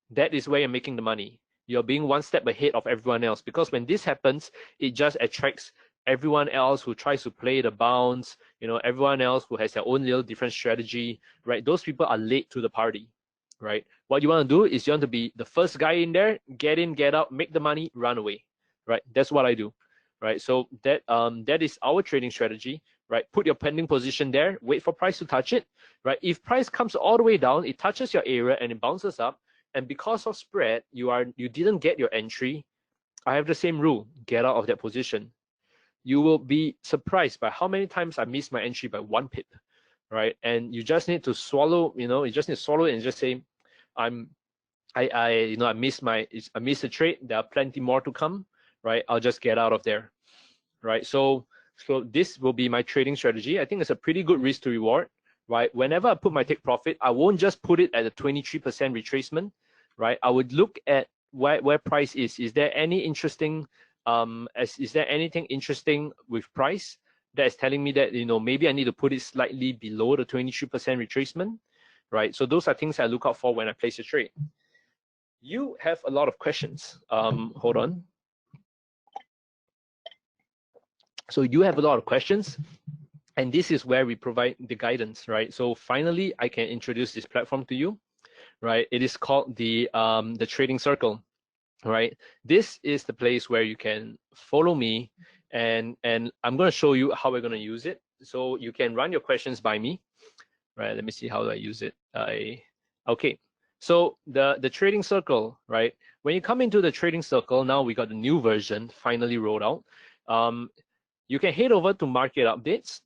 That is where you're making the money. You're being one step ahead of everyone else, because when this happens, it just attracts everyone else who tries to play the bounce, everyone else who has their own little different strategy, right? Those people are late to the party, right? What you want to do is you want to be the first guy in there, get in, get out, make the money, run away, right? That's what I do, right? So that is our trading strategy, right? Put your pending position there, wait for price to touch it, right? If price comes all the way down, it touches your area and it bounces up, and because of spread, you didn't get your entry, I have the same rule, get out of that position. You will be surprised by how many times I missed my entry by 1 pip, right? And you just need to swallow, you just need to swallow it and just say, I missed the trade. There are plenty more to come, right? I'll just get out of there, right? So this will be my trading strategy. I think it's a pretty good risk to reward, right? Whenever I put my take profit, I won't just put it at a 23% retracement, right? I would look at where price is. Is there any interesting is there anything interesting with price that is telling me that maybe I need to put it slightly below the 23% retracement, right? So those are things I look out for when I place a trade. You have a lot of questions. Hold on. So you have a lot of questions, and this is where we provide the guidance, right? So finally, I can introduce this platform to you, right? It is called the Trading Circle. Right, this is the place where you can follow me, and I'm going to show you how we're going to use it. So you can run your questions by me, right? Let me see, how do I use it? Okay, so the Trading Circle, right? When you come into the Trading Circle, now we got the new version finally rolled out. You can head over to Market Updates.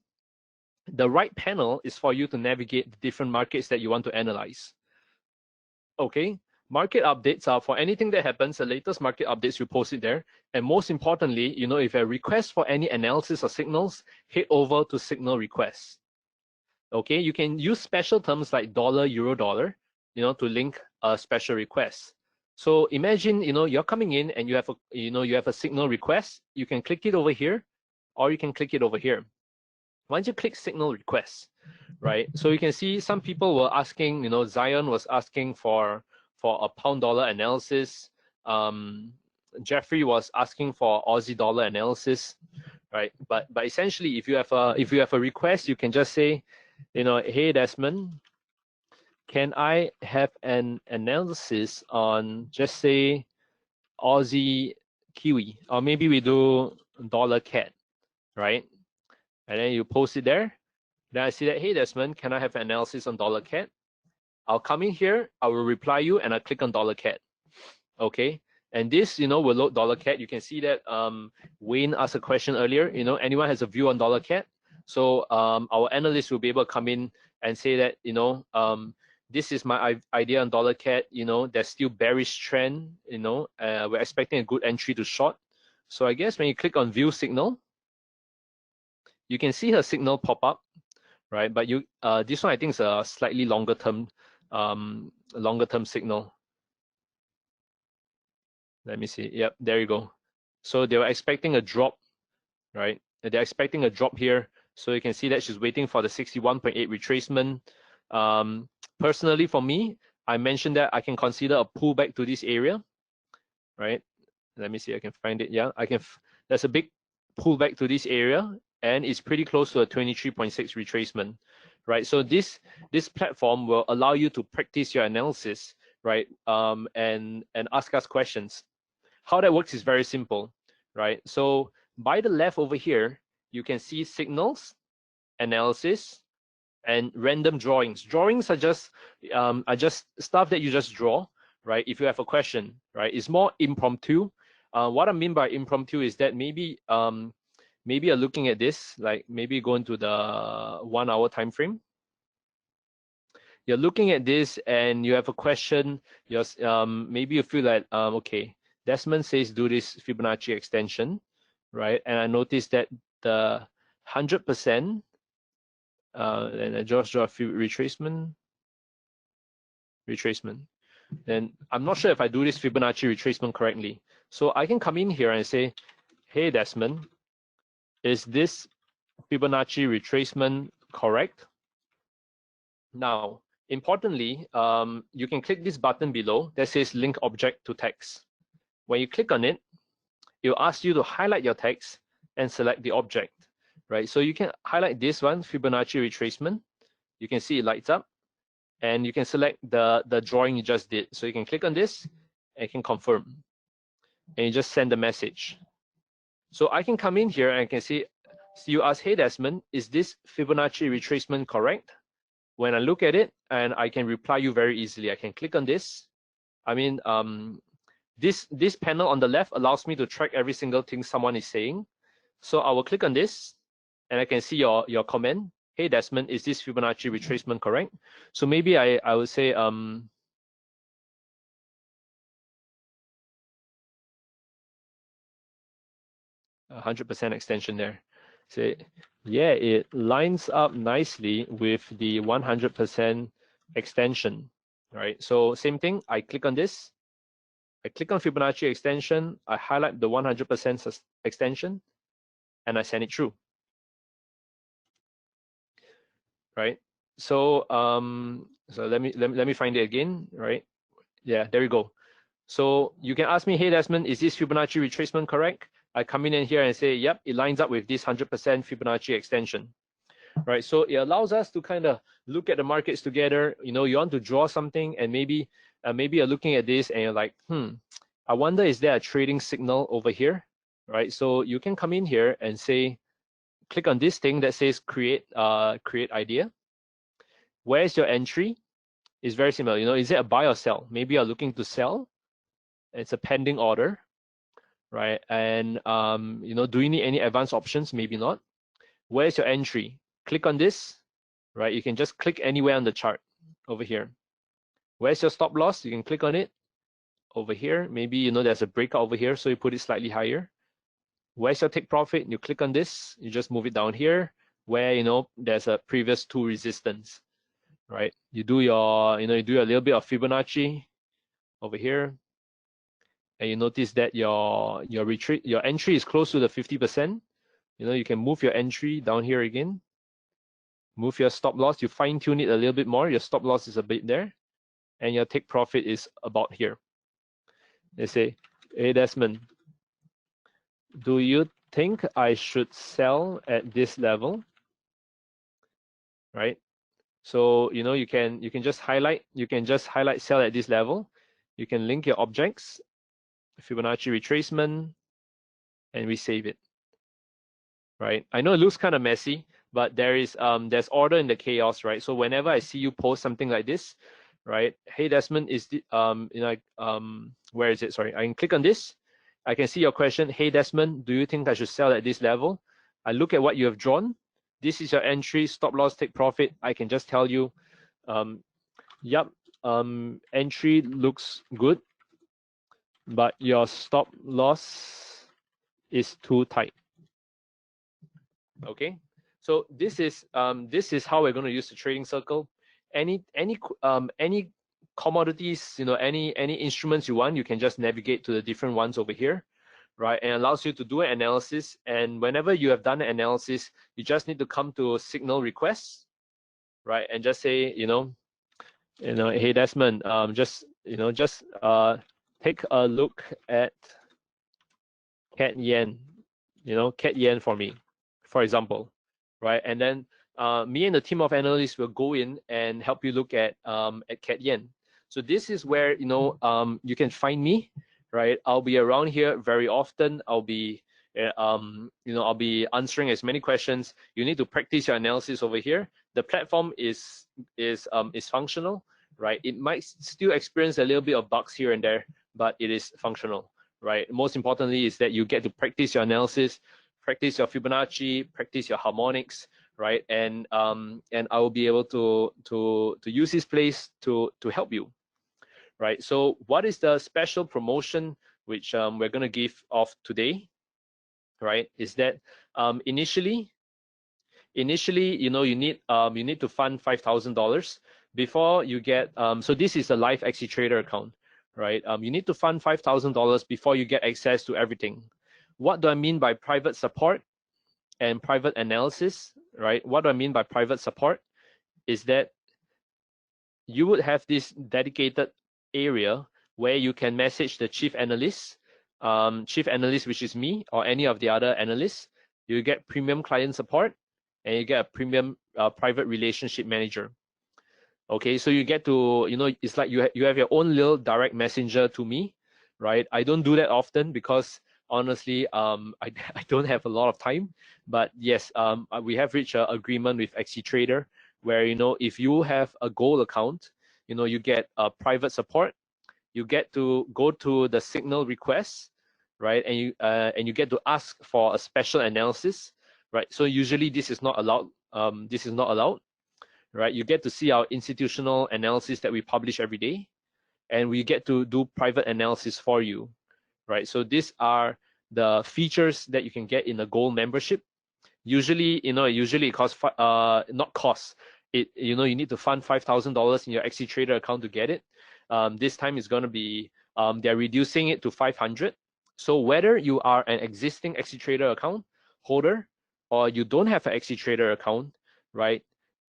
The right panel is for you to navigate the different markets that you want to analyze. Okay. Market updates are for anything that happens, the latest market updates, you post it there. And most importantly, if you have a request for any analysis or signals, head over to signal requests. Okay, you can use special terms like dollar, euro, dollar, to link a special request. So imagine, you're coming in and you have a signal request. You can click it over here, or you can click it over here. Once you click signal requests, right? So you can see some people were asking, Zion was asking for a pound dollar analysis. Jeffrey was asking for Aussie dollar analysis, right? But essentially, if you have a request, you can just say, hey Desmond, can I have an analysis on, just say, Aussie Kiwi, or maybe we do dollar CAD, right? And then you post it there. Then I see that, hey Desmond, can I have an analysis on dollar CAD? I'll come in here, I will reply you, and I click on dollar CAD. Okay, and this, will load dollar CAD. You can see that Wayne asked a question earlier. Anyone has a view on dollar CAD? So our analyst will be able to come in and say that, this is my idea on dollar CAD. There's still bearish trend. We're expecting a good entry to short. So I guess when you click on view signal, you can see her signal pop up, right? But this one I think is a slightly longer term signal. Let me see. Yep, there you go. So they were expecting a drop, right? They're expecting a drop here. So you can see that she's waiting for the 61.8 retracement. Personally, for me, I mentioned that I can consider a pullback to this area, right? Let me see, I can find it. Yeah, I can. There's a big pullback to this area, and it's pretty close to a 23.6 retracement, right? So this platform will allow you to practice your analysis, right? And ask us questions. How that works is very simple, right? So by the left over here, you can see signals, analysis, and random drawings. Drawings are just stuff that you just draw, right? If you have a question, right? It's more impromptu. What I mean by impromptu is that maybe you're looking at this, like maybe go into the 1 hour time frame. You're looking at this and you have a question. You're maybe you feel like okay, Desmond says do this Fibonacci extension, right? And I noticed that the 100%, and I just draw a few retracement. Then I'm not sure if I do this Fibonacci retracement correctly. So I can come in here and say, hey Desmond, is this Fibonacci retracement correct? Now, importantly, you can click this button below that says link object to text. When you click on it, it'll ask you to highlight your text and select the object, right? So you can highlight this one, Fibonacci retracement. You can see it lights up, and you can select the drawing you just did. So you can click on this and you can confirm, and you just send the message. So I can come in here and I can see you ask, hey Desmond, is this Fibonacci retracement correct? When I look at it, and I can reply you very easily. I can click on this. I mean, this panel on the left allows me to track every single thing someone is saying. So I will click on this, and I can see your comment. Hey Desmond, is this Fibonacci retracement correct? So maybe I would say 100% extension there. Say, yeah, it lines up nicely with the 100% extension, right? So same thing, I click on this, I click on Fibonacci extension, I highlight the 100% extension, and I send it through, right? So so let me find it again, right? Yeah, there we go. So you can ask me, hey Desmond, is this Fibonacci retracement correct? I come in here and say, yep, it lines up with this 100% Fibonacci extension, right? So it allows us to kind of look at the markets together. You know, you want to draw something, and maybe you're looking at this and you're like, I wonder, is there a trading signal over here, right? So you can come in here and say, click on this thing that says create idea. Where's your entry? It's very similar. You know, is it a buy or sell? Maybe you're looking to sell. It's a pending order, right? And you know, do you need any advanced options? Maybe not. Where's your entry? Click on this, right? You can just click anywhere on the chart over here. Where's your stop loss? You can click on it over here. Maybe, you know, there's a breakout over here, so you put it slightly higher. Where's your take profit? You click on this, you just move it down here where, you know, there's a previous 2 resistance, right? You do your, you know, you do a little bit of Fibonacci over here, and you notice that your entry is close to the 50%. You know, you can move your entry down here again, move your stop loss, you fine tune it a little bit more. Your stop loss is a bit there, and your take profit is about here. They say, hey Desmond, do you think I should sell at this level? Right? So, you know, you can just highlight, sell at this level. You can link your objects, Fibonacci retracement, and we save it. Right? I know it looks kind of messy, but there's order in the chaos, right? So whenever I see you post something like this, right? Hey Desmond, is the you know, where is it? Sorry, I can click on this. I can see your question. Hey Desmond, do you think I should sell at this level? I look at what you have drawn. This is your entry, stop loss, take profit. I can just tell you, yep, entry looks good, but your stop loss is too tight. Okay, so this is how we're going to use the trading circle. Any commodities, any instruments you want, you can just navigate to the different ones over here, right? And allows you to do an analysis. And whenever you have done an analysis, you just need to come to signal requests, right? And just say, hey Desmond, just take a look at CAD yen, CAD yen for me, for example, right? And then me and the team of analysts will go in and help you look at CAD yen. So this is where you can find me, right? I'll be around here very often. I'll be I'll be answering as many questions. You need to practice your analysis over here. The platform is functional, right? It might still experience a little bit of bugs here and there, but it is functional, right? Most importantly is that you get to practice your analysis, practice your Fibonacci, practice your harmonics, right? And I will be able to use this place to help you, right? So what is the special promotion which we're going to give off today, right? Is that initially you need to fund $5,000 before you get so this is a live AxiTrader account, right? You need to fund $5,000 before you get access to everything. What do I mean by private support and private analysis, right? What do I mean by private support is that you would have this dedicated area where you can message the chief analyst, which is me or any of the other analysts. You get premium client support and you get a premium private relationship manager. Okay, so you get to, it's like you have your own little direct messenger to me, right? I don't do that often because honestly, I don't have a lot of time. But yes, we have reached an agreement with AxiTrader where, if you have a gold account, you get private support. You get to go to the signal request, right? And you get to ask for a special analysis, right? So usually this is not allowed. Right? You get to see our institutional analysis that we publish every day, and we get to do private analysis for you, right? So these are the features that you can get in a gold membership. Usually, it costs not costs. You need to fund $5,000 in your AxiTrader account to get it. This time is going to be they're reducing it to $500. So whether you are an existing AxiTrader account holder or you don't have an AxiTrader account, right?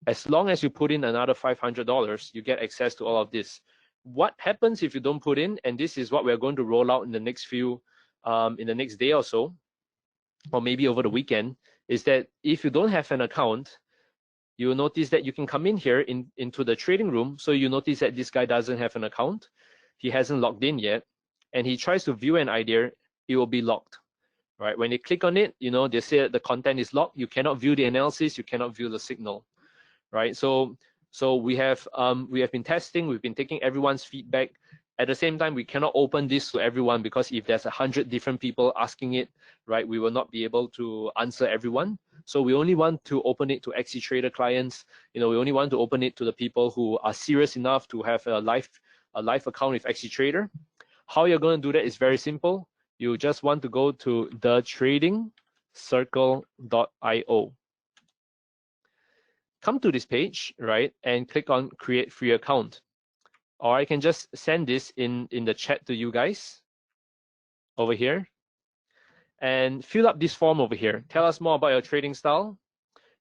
As long as you put in another $500, you get access to all of this. What happens if you don't put in? And this is what we're going to roll out in the next in the next day or so, or maybe over the weekend, is that if you don't have an account, you will notice that you can come in here into the trading room. So you notice that this guy doesn't have an account. He hasn't logged in yet. And he tries to view an idea, it will be locked, right? When they click on it, they say the content is locked. You cannot view the analysis. You cannot view the signal. Right, so we have been testing. We've been taking everyone's feedback. At the same time, we cannot open this to everyone because if there's 100 different people asking it, right, we will not be able to answer everyone. So we only want to open it to AxiTrader clients. We only want to open it to the people who are serious enough to have a live account with AxiTrader. How you're going to do that is very simple. You just want to go to thetradingcircle.io. Come to this page, right, and click on create free account. Or I can just send this in the chat to you guys over here. And fill up this form over here. Tell us more about your trading style,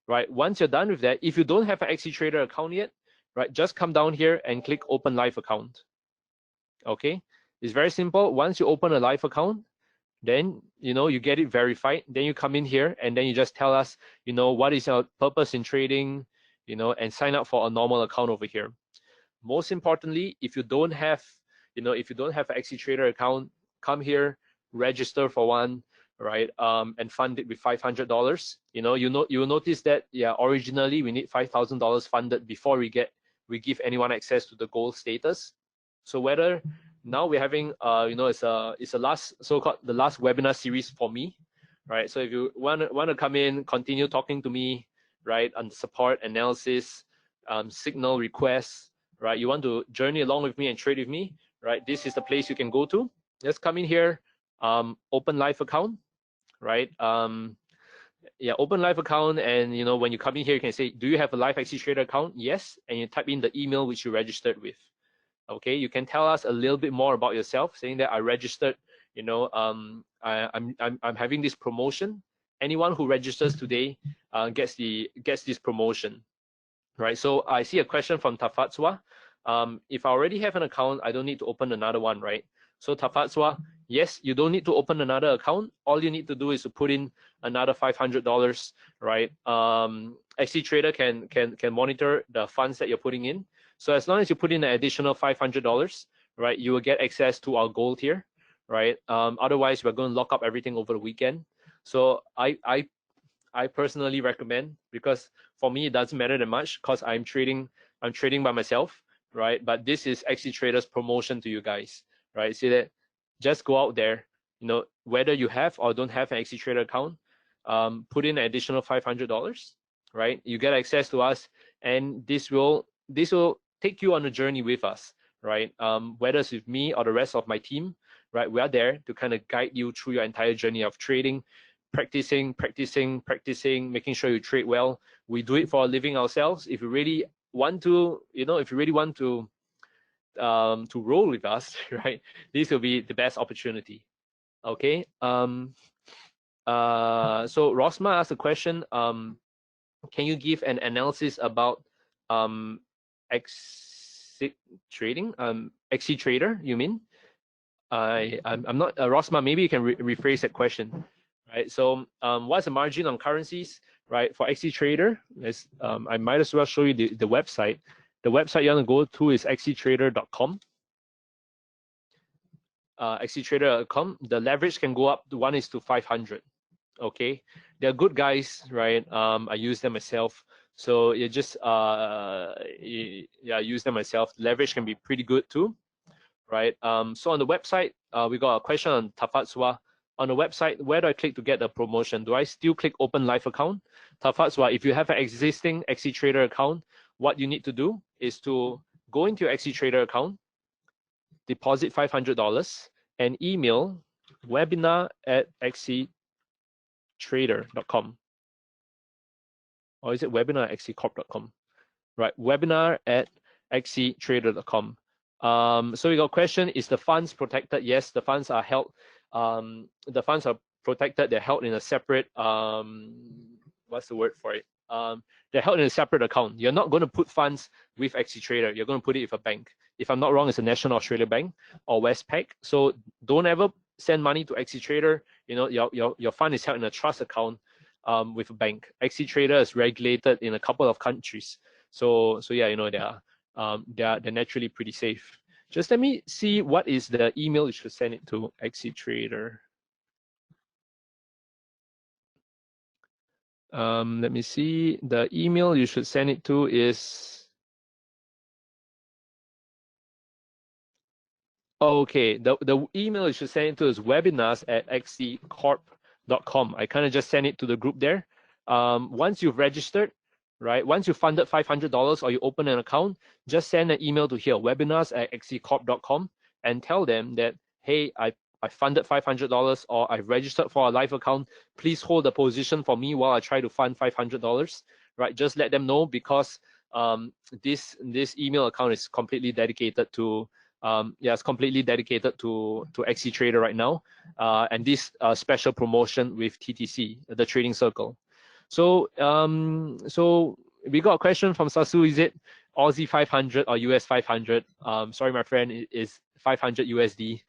right? Once you're done with that, if you don't have an AxiTrader account yet, right, just come down here and click open live account. Okay, it's very simple. Once you open a live account, then you get it verified. Then you come in here and then you just tell us what is your purpose in trading, and sign up for a normal account over here. Most importantly, if you don't have an AxiTrader account, come here, register for one, right? And fund it with $500. You will notice that originally we need $5,000 funded before we give anyone access to the gold status. So whether now we're having it's the last webinar series for me, right? So if you want to come in, continue talking to me, right, on support, analysis, signal requests, right? You want to journey along with me and trade with me, right? This is the place you can go to. Just come in here, open live account, right? Open live account, and when you come in here, you can say, do you have a live AxiTrader account? Yes, and you type in the email which you registered with. Okay, you can tell us a little bit more about yourself, saying that I registered, you know, I'm having this promotion. Anyone who registers today gets this promotion, right? So I see a question from Tafatswa. If I already have an account, I don't need to open another one, right? So Tafatswa, yes, you don't need to open another account. All you need to do is to put in another $500, right? AxiTrader can monitor the funds that you're putting in. So as long as you put in an additional $500, right, you will get access to our gold tier, right? Otherwise, we're going to lock up everything over the weekend. So I personally recommend, because for me it doesn't matter that much because I'm trading by myself, right? But this is AxiTrader's promotion to you guys, right? So that just go out there, you know, whether you have or don't have an AxiTrader account, put in an additional $500, right? You get access to us, and this will take you on a journey with us, right? Whether it's with me or the rest of my team, right? We are there to kind of guide you through your entire journey of trading, practicing, making sure you trade well. We do it for a living ourselves. If you really want to, you know, if you really want to roll with us, right, this will be the best opportunity. Okay. So Rosma asked a question. Can you give an analysis about trading? AxiTrader, you mean? I'm not Rosma. Maybe you can rephrase that question. Right, so what's the margin on currencies, right? For AxiTrader, I might as well show you the website. The website you want to go to is AxiTrader.com. AxiTrader.com. The leverage can go up to 1:500. Okay, they're good guys, right? I use them myself, so you just use them myself. Leverage can be pretty good too, right? So on the website, we got a question on Tafatswa. On the website, where do I click to get the promotion? Do I still click open live account? Tafatswa, if you have an existing AxiTrader account, what you need to do is to go into your AxiTrader account, deposit $500, and email webinar@axitrader.com. Or is it webinar@axicorp.com? Right, webinar@axitrader.com. So we got a question, is the funds protected? Yes, the funds are held. The funds are protected. They're held in a separate, what's the word for it? They're held in a separate account. You're not going to put funds with AxiTrader. You're going to put it with a bank. If I'm not wrong, it's a National Australia Bank or Westpac. So don't ever send money to AxiTrader. You know, your fund is held in a trust account with a bank. AxiTrader is regulated in a couple of countries. So yeah, you know, they're naturally pretty safe. Just let me see what is the email you should send it to, AxiTrader. Let me see. The email you should send it to is, okay, the email you should send it to is webinars@axicorp.com. I kind of just send it to the group there. Once you've registered, right, once you funded $500 or you open an account, just send an email to here, webinars@axicorp.com, and tell them that, hey, I funded $500 or I've registered for a live account. Please hold the position for me while I try to fund $500, right? Just let them know, because this email account is completely dedicated to it's completely dedicated to AxiTrader right now, and this special promotion with TTC, the trading circle. So so we got a question from Sasu. Is it Aussie 500 or US 500? Sorry, my friend, it is 500 USD.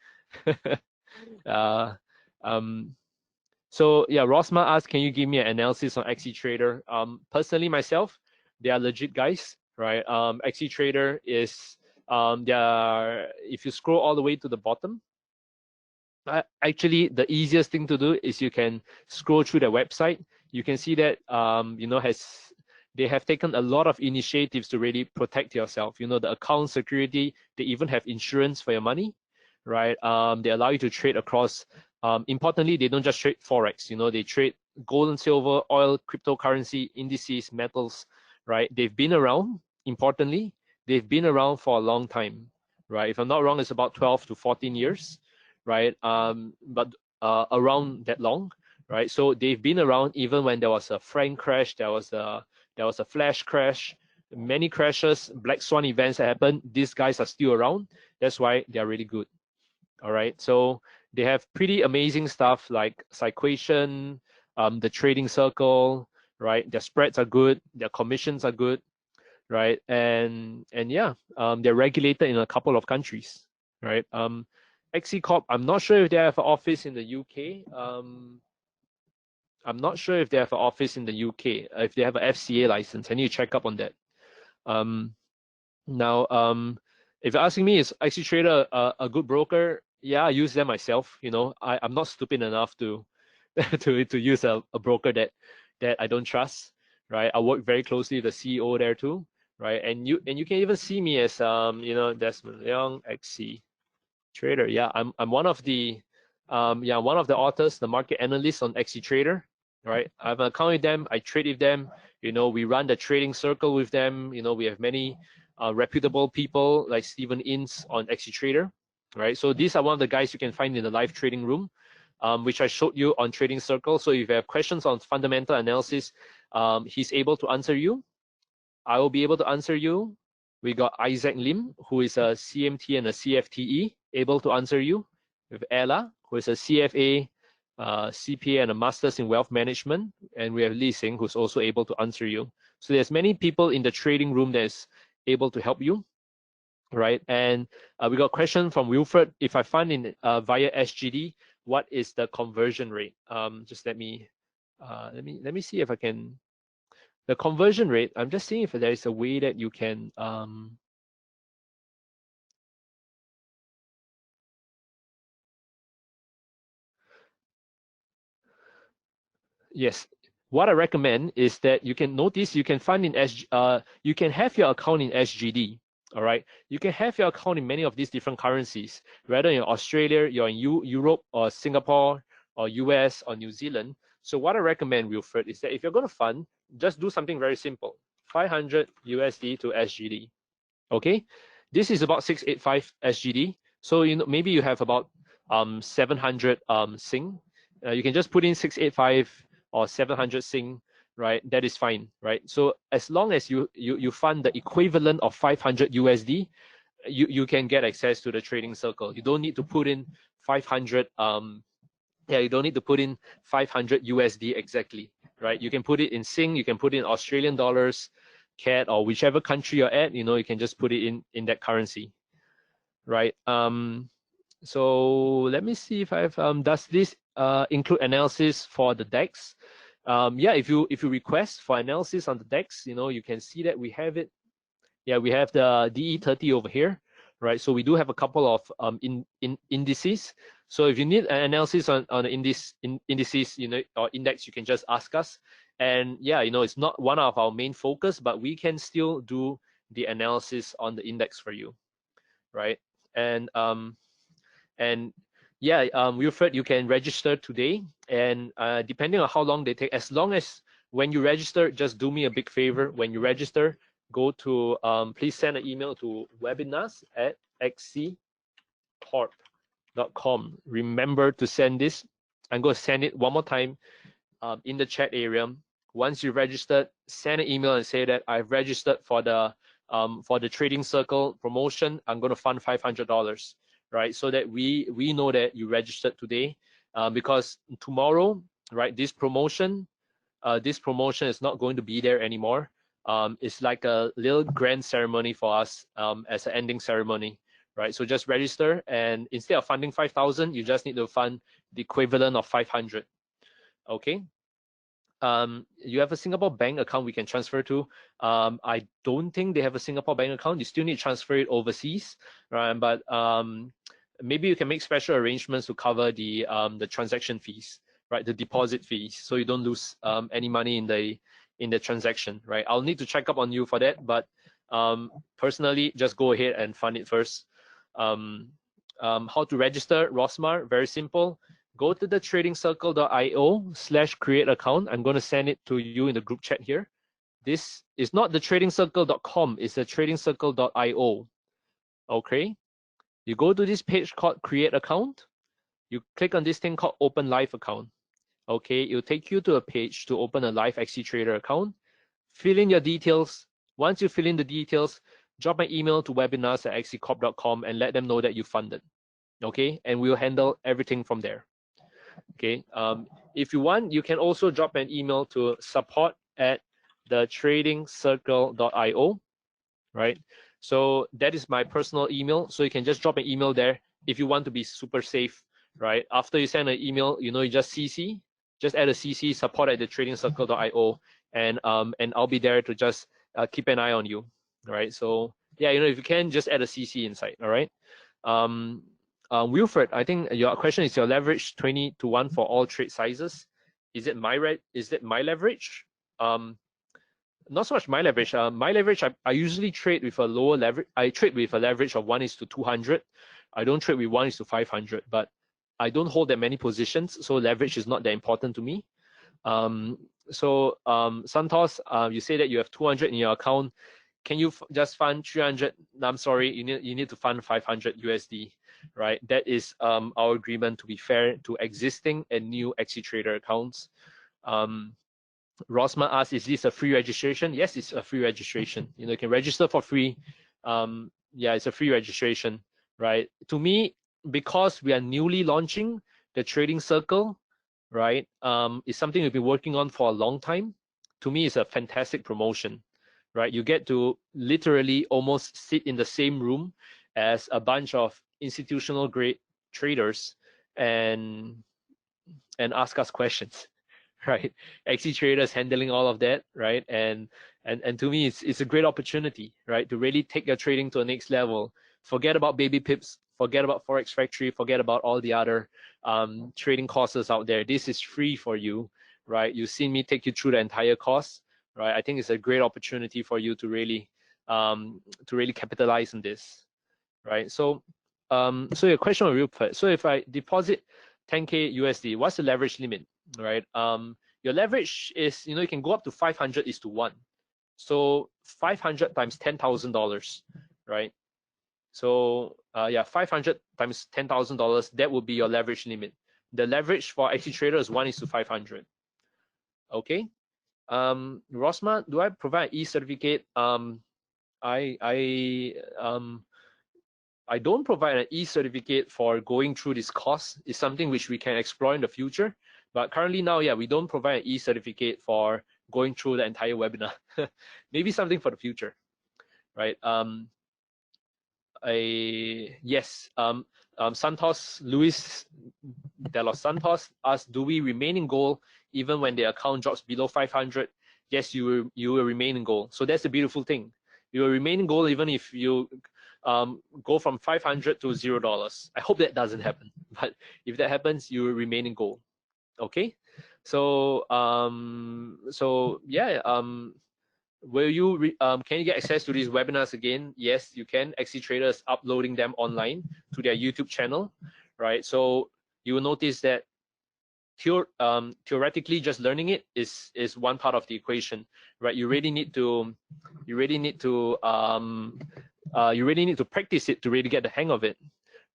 So yeah, Rosma asked, can you give me an analysis on AxiTrader? Personally, myself, they are legit guys, right? AxiTrader is if you scroll all the way to the bottom, actually the easiest thing to do is you can scroll through their website. You can see that you know, they have taken a lot of initiatives to really protect yourself. You know, the account security, they even have insurance for your money, right? They allow you to trade across. Importantly, they don't just trade forex. You know, they trade gold and silver, oil, cryptocurrency, indices, metals, right? They've been around. Importantly, they've been around for a long time, right? If I'm not wrong, it's about 12 to 14 years, right? But around that long, right? So they've been around even when there was a franc crash, there was a flash crash, many crashes, black swan events that happen, these guys are still around. That's why they're really good. All right, so they have pretty amazing stuff like Cyquation, the trading circle, right? Their spreads are good, their commissions are good, right? And yeah, they're regulated in a couple of countries, right? XC I'm not sure if they have an office in the UK. I'm not sure if they have an office in the UK. If they have an FCA license, I need to check up on that. Now, if you're asking me, is AxiTrader a good broker? Yeah, I use them myself. You know, I'm not stupid enough to to use a broker that I don't trust, right? I work very closely with the CEO there too, right? And you can even see me as you know, Desmond Leong, AxiTrader. Yeah, I'm one of the one of the authors, the market analyst on AxiTrader, right? I have an account with them. I trade with them. You know, we run the trading circle with them. You know, we have many reputable people like Stephen Ince on AxiTrader, right? So these are one of the guys you can find in the live trading room, which I showed you on Trading Circle. So if you have questions on fundamental analysis, he's able to answer you. I will be able to answer you. We got Isaac Lim, who is a CMT and a CFTE, able to answer you. With Ella, who is a CFA, CPA, and a Master's in Wealth Management. And we have Lee Sing, who's also able to answer you. So there's many people in the trading room that's able to help you, right? And we got a question from Wilfred. If I fund in via SGD, what is the conversion rate? Just let me see if I can. The conversion rate, I'm just seeing if there is a way that you can yes. What I recommend is that you can notice you can fund in you can have your account in SGD. All right. You can have your account in many of these different currencies, whether in Australia, you're in Europe or Singapore or US or New Zealand. So what I recommend, Wilfred, is that if you're going to fund, just do something very simple. 500 USD to SGD. Okay. This is about 685 SGD. So you know, maybe you have about 700 Sing. You can just put in 685 or 700 Sing, right? That is fine, right? So as long as you fund the equivalent of 500 USD, you can get access to the trading circle. You don't need to put in 500 you don't need to put in 500 USD exactly, right? You can put it in Sing, you can put it in Australian dollars, CAD, or whichever country you're at, you know, you can just put it in that currency, right? So let me see if I've does this include analysis for the DEX? Yeah, if you request for analysis on the DEX, you know, you can see that we have it. Yeah, we have the DE30 over here, right? So we do have a couple of indices. So if you need an analysis on indices, you know, or index, you can just ask us. And yeah, you know, it's not one of our main focus, but we can still do the analysis on the index for you, right? And yeah, Wilfred, you can register today, and depending on how long they take, as long as when you register, just do me a big favor. When you register, go to please send an email to webinars@axicorp.com. Remember to send this. I'm going to send it one more time in the chat area. Once you registered, send an email and say that I've registered for the trading circle promotion. I'm going to fund $500, right? So that we know that you registered today, because tomorrow, right? This promotion is not going to be there anymore. It's like a little grand ceremony for us as an ending ceremony, right? So just register, and instead of funding 5,000, you just need to fund the equivalent of 500. Okay. You have a Singapore bank account we can transfer to. I don't think they have a Singapore bank account. You still need to transfer it overseas, right? But maybe you can make special arrangements to cover the transaction fees, right? The deposit fees, so you don't lose any money in the transaction, right? I'll need to check up on you for that, but personally, just go ahead and fund it first. How to register, Rosmar? Very simple. Go to the tradingcircle.io/create account. I'm going to send it to you in the group chat here. This is not the tradingcircle.com, it's the tradingcircle.io. Okay. You go to this page called create account. You click on this thing called open live account. Okay, it'll take you to a page to open a live AxiTrader account. Fill in your details, Once you fill in the details, drop my email to webinars@axicorp.com and let them know that you funded. Okay, and we'll handle everything from there. Okay, if you want, you can also drop an email to support@thetradingcircle.io, right? So that is my personal email. So you can just drop an email there if you want to be super safe, right? After you send an email, you just CC, just add a CC, support@thetradingcircle.io, and I'll be there to just keep an eye on you, right? So yeah, if you can, just add a CC inside, all right? Wilfred, I think your question is your leverage 20-1 for all trade sizes. Is it my leverage? Not so much my leverage. My leverage, I usually trade with a lower leverage. I trade with a leverage of 1:200. I don't trade with 1:500, but I don't hold that many positions, so leverage is not that important to me. Santos, you say that you have 200 in your account. Can you just fund 300? No, I'm sorry, you need to fund 500 USD, right? That is our agreement, to be fair to existing and new AxiTrader accounts. Rosma asks, is this a free registration? Yes, it's a free registration. You can register for free. Yeah, it's a free registration, right? To me, because we are newly launching the Trading Circle, right? It's something we've been working on for a long time. To me, it's a fantastic promotion, right? You get to literally almost sit in the same room as a bunch of institutional grade traders and ask us questions, right? AxiTrader is handling all of that, right? And to me, it's a great opportunity, right, to really take your trading to the next level. Forget about baby pips, forget about Forex Factory, forget about all the other trading courses out there. This is free for you, right? You've seen me take you through the entire course, right? I think it's a great opportunity for you to really capitalize on this, right? So your question was real quick. So if I deposit 10K USD, what's the leverage limit, right? Your leverage is, you can go up to 500:1. So 500 times $10,000, right? So yeah, 500 times $10,000, that would be your leverage limit. The leverage for AxiTrader is 1:500. Okay. Rosma, do I provide e-certificate? I don't provide an e-certificate for going through this course. It's something which we can explore in the future. But currently now, yeah, we don't provide an e-certificate for going through the entire webinar. Maybe something for the future, right? Yes, Santos, Luis de los Santos asked, do we remain in gold even when the account drops below 500? Yes, you will remain in gold. So that's the beautiful thing. You will remain in gold even if you go from 500 to $0. I hope that doesn't happen, but if that happens, you will remain in gold. Okay, so yeah, will you can you get access to these webinars again? Yes, you can. AxiTrader is uploading them online to their YouTube channel, right? So you will notice that theoretically, just learning it is one part of the equation, right? You really need to practice it to really get the hang of it,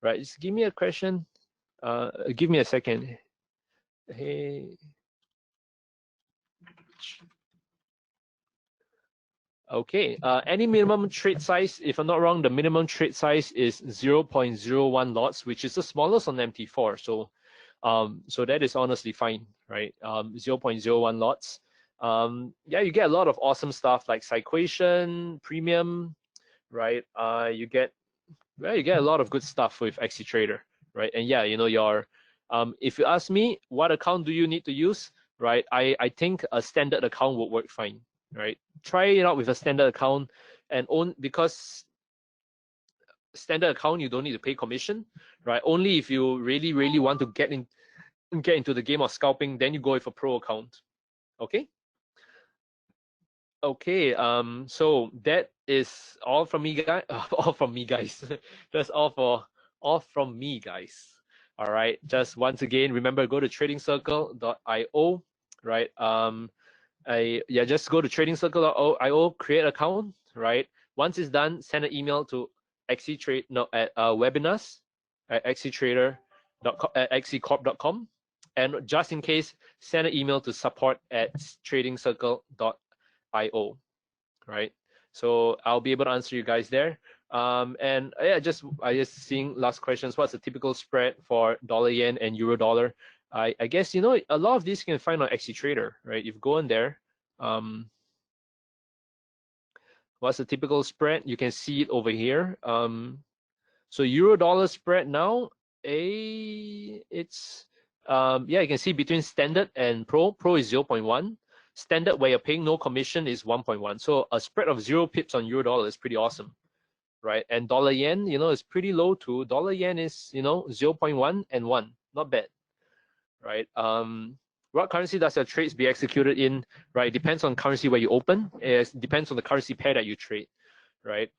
right? Just give me a question. Give me a second. Hey. Okay. Any minimum trade size? If I'm not wrong, the minimum trade size is 0.01 lots, which is the smallest on MT4. So, so that is honestly fine, right? 0.01 lots. Yeah, you get a lot of awesome stuff like Cyquation, Premium, right? You get a lot of good stuff with AxiTrader, right? And yeah, your if you ask me, what account do you need to use, right? I think a standard account would work fine, right? Try it out with a standard account, and because standard account you don't need to pay commission, right? Only if you really want to get into the game of scalping, then you go with a pro account. Okay. Okay, so that is all from me, guys. All from me, guys. That's all from me, guys. All right. Just once again, remember, go to tradingcircle.io, right? Just go to tradingcircle.io, create an account, right? Once it's done, send an email to webinars at axicorp.com, and just in case, send an email to support@tradingcircle.io, right? So I'll be able to answer you guys there. And yeah, I just seeing last questions. What's the typical spread for dollar yen and euro dollar? I guess a lot of these you can find on AxiTrader, right? If you go in there, what's the typical spread? You can see it over here. So euro dollar spread now, it's yeah, you can see between standard and pro. Pro is 0.1. Standard, where you're paying no commission, is 1.1. So a spread of 0 pips on euro dollar is pretty awesome, right? And dollar yen, is pretty low too. Dollar yen is 0.1 and 1, not bad, right? What currency does your trades be executed in? Right, depends on currency where you open. It depends on the currency pair that you trade, right?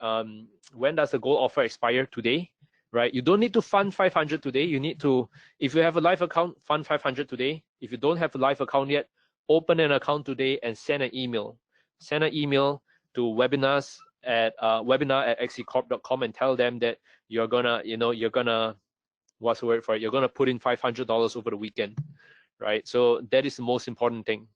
When does the gold offer expire? Today, right? You don't need to fund 500 today. You need to, if you have a live account, fund 500 today. If you don't have a live account yet, open an account today and send an email. Send an email to webinar@axicorp.com and tell them that you're gonna, what's the word for it? You're gonna put in $500 over the weekend, right? So that is the most important thing.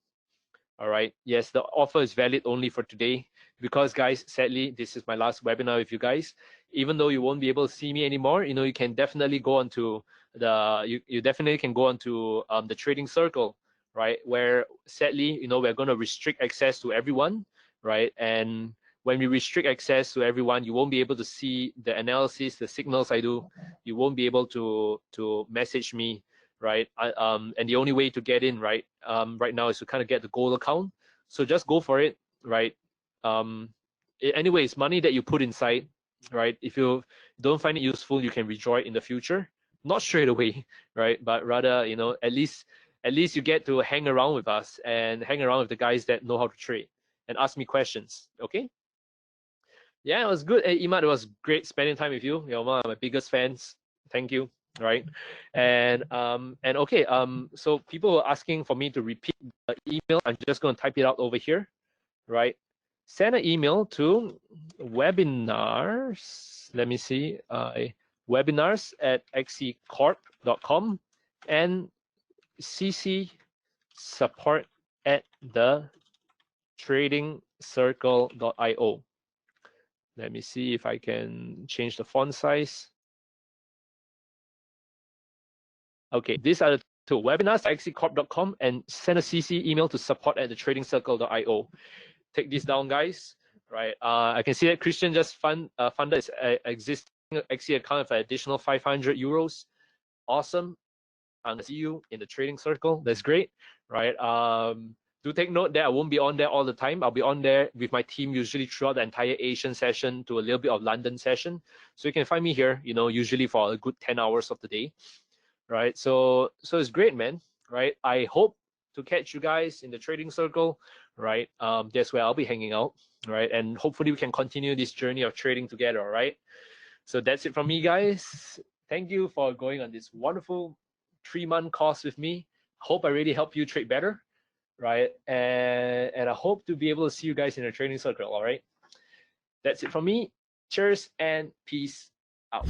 All right. Yes, the offer is valid only for today because, guys, sadly, this is my last webinar with you guys. Even though you won't be able to see me anymore, you can definitely go onto you definitely can go onto the trading circle, right? Where sadly, we're going to restrict access to everyone, right? And when we restrict access to everyone, you won't be able to see the analysis, the signals I do. You won't be able to message me, right? And the only way to get in, right now, is to kind of get the gold account. So just go for it, right? Anyway, it's money that you put inside, right? If you don't find it useful, you can withdraw it in the future, not straight away, right? But rather, at least you get to hang around with us and hang around with the guys that know how to trade and ask me questions. Okay? Yeah, it was good. Hey, Imad, it was great spending time with you. You're one of my biggest fans. Thank you. Right. And okay, so people were asking for me to repeat the email. I'm just going to type it out over here, right? Send an email to webinars, let me see, webinars@axicorp.com and CC support@thetradingcircle.io. Let me see if I can change the font size. Okay, these are the two: webinars at axicorp.com and send a CC email to support@thetradingcircle.io. Take this down, guys. Right. I can see that Christian just funded his existing Axie account for additional 500 euros. Awesome. I'm gonna see you in the trading circle. That's great. Right. Do take note that I won't be on there all the time. I'll be on there with my team usually throughout the entire Asian session to a little bit of London session. So you can find me here, usually for a good 10 hours of the day. Right. So it's great, man. Right. I hope to catch you guys in the trading circle. Right. That's where I'll be hanging out. Right. And hopefully we can continue this journey of trading together. All right. So that's it from me, guys. Thank you for going on this wonderful 3-month course with me. Hope I really helped you trade better. Right. And I hope to be able to see you guys in the trading circle. All right. That's it from me. Cheers and peace out.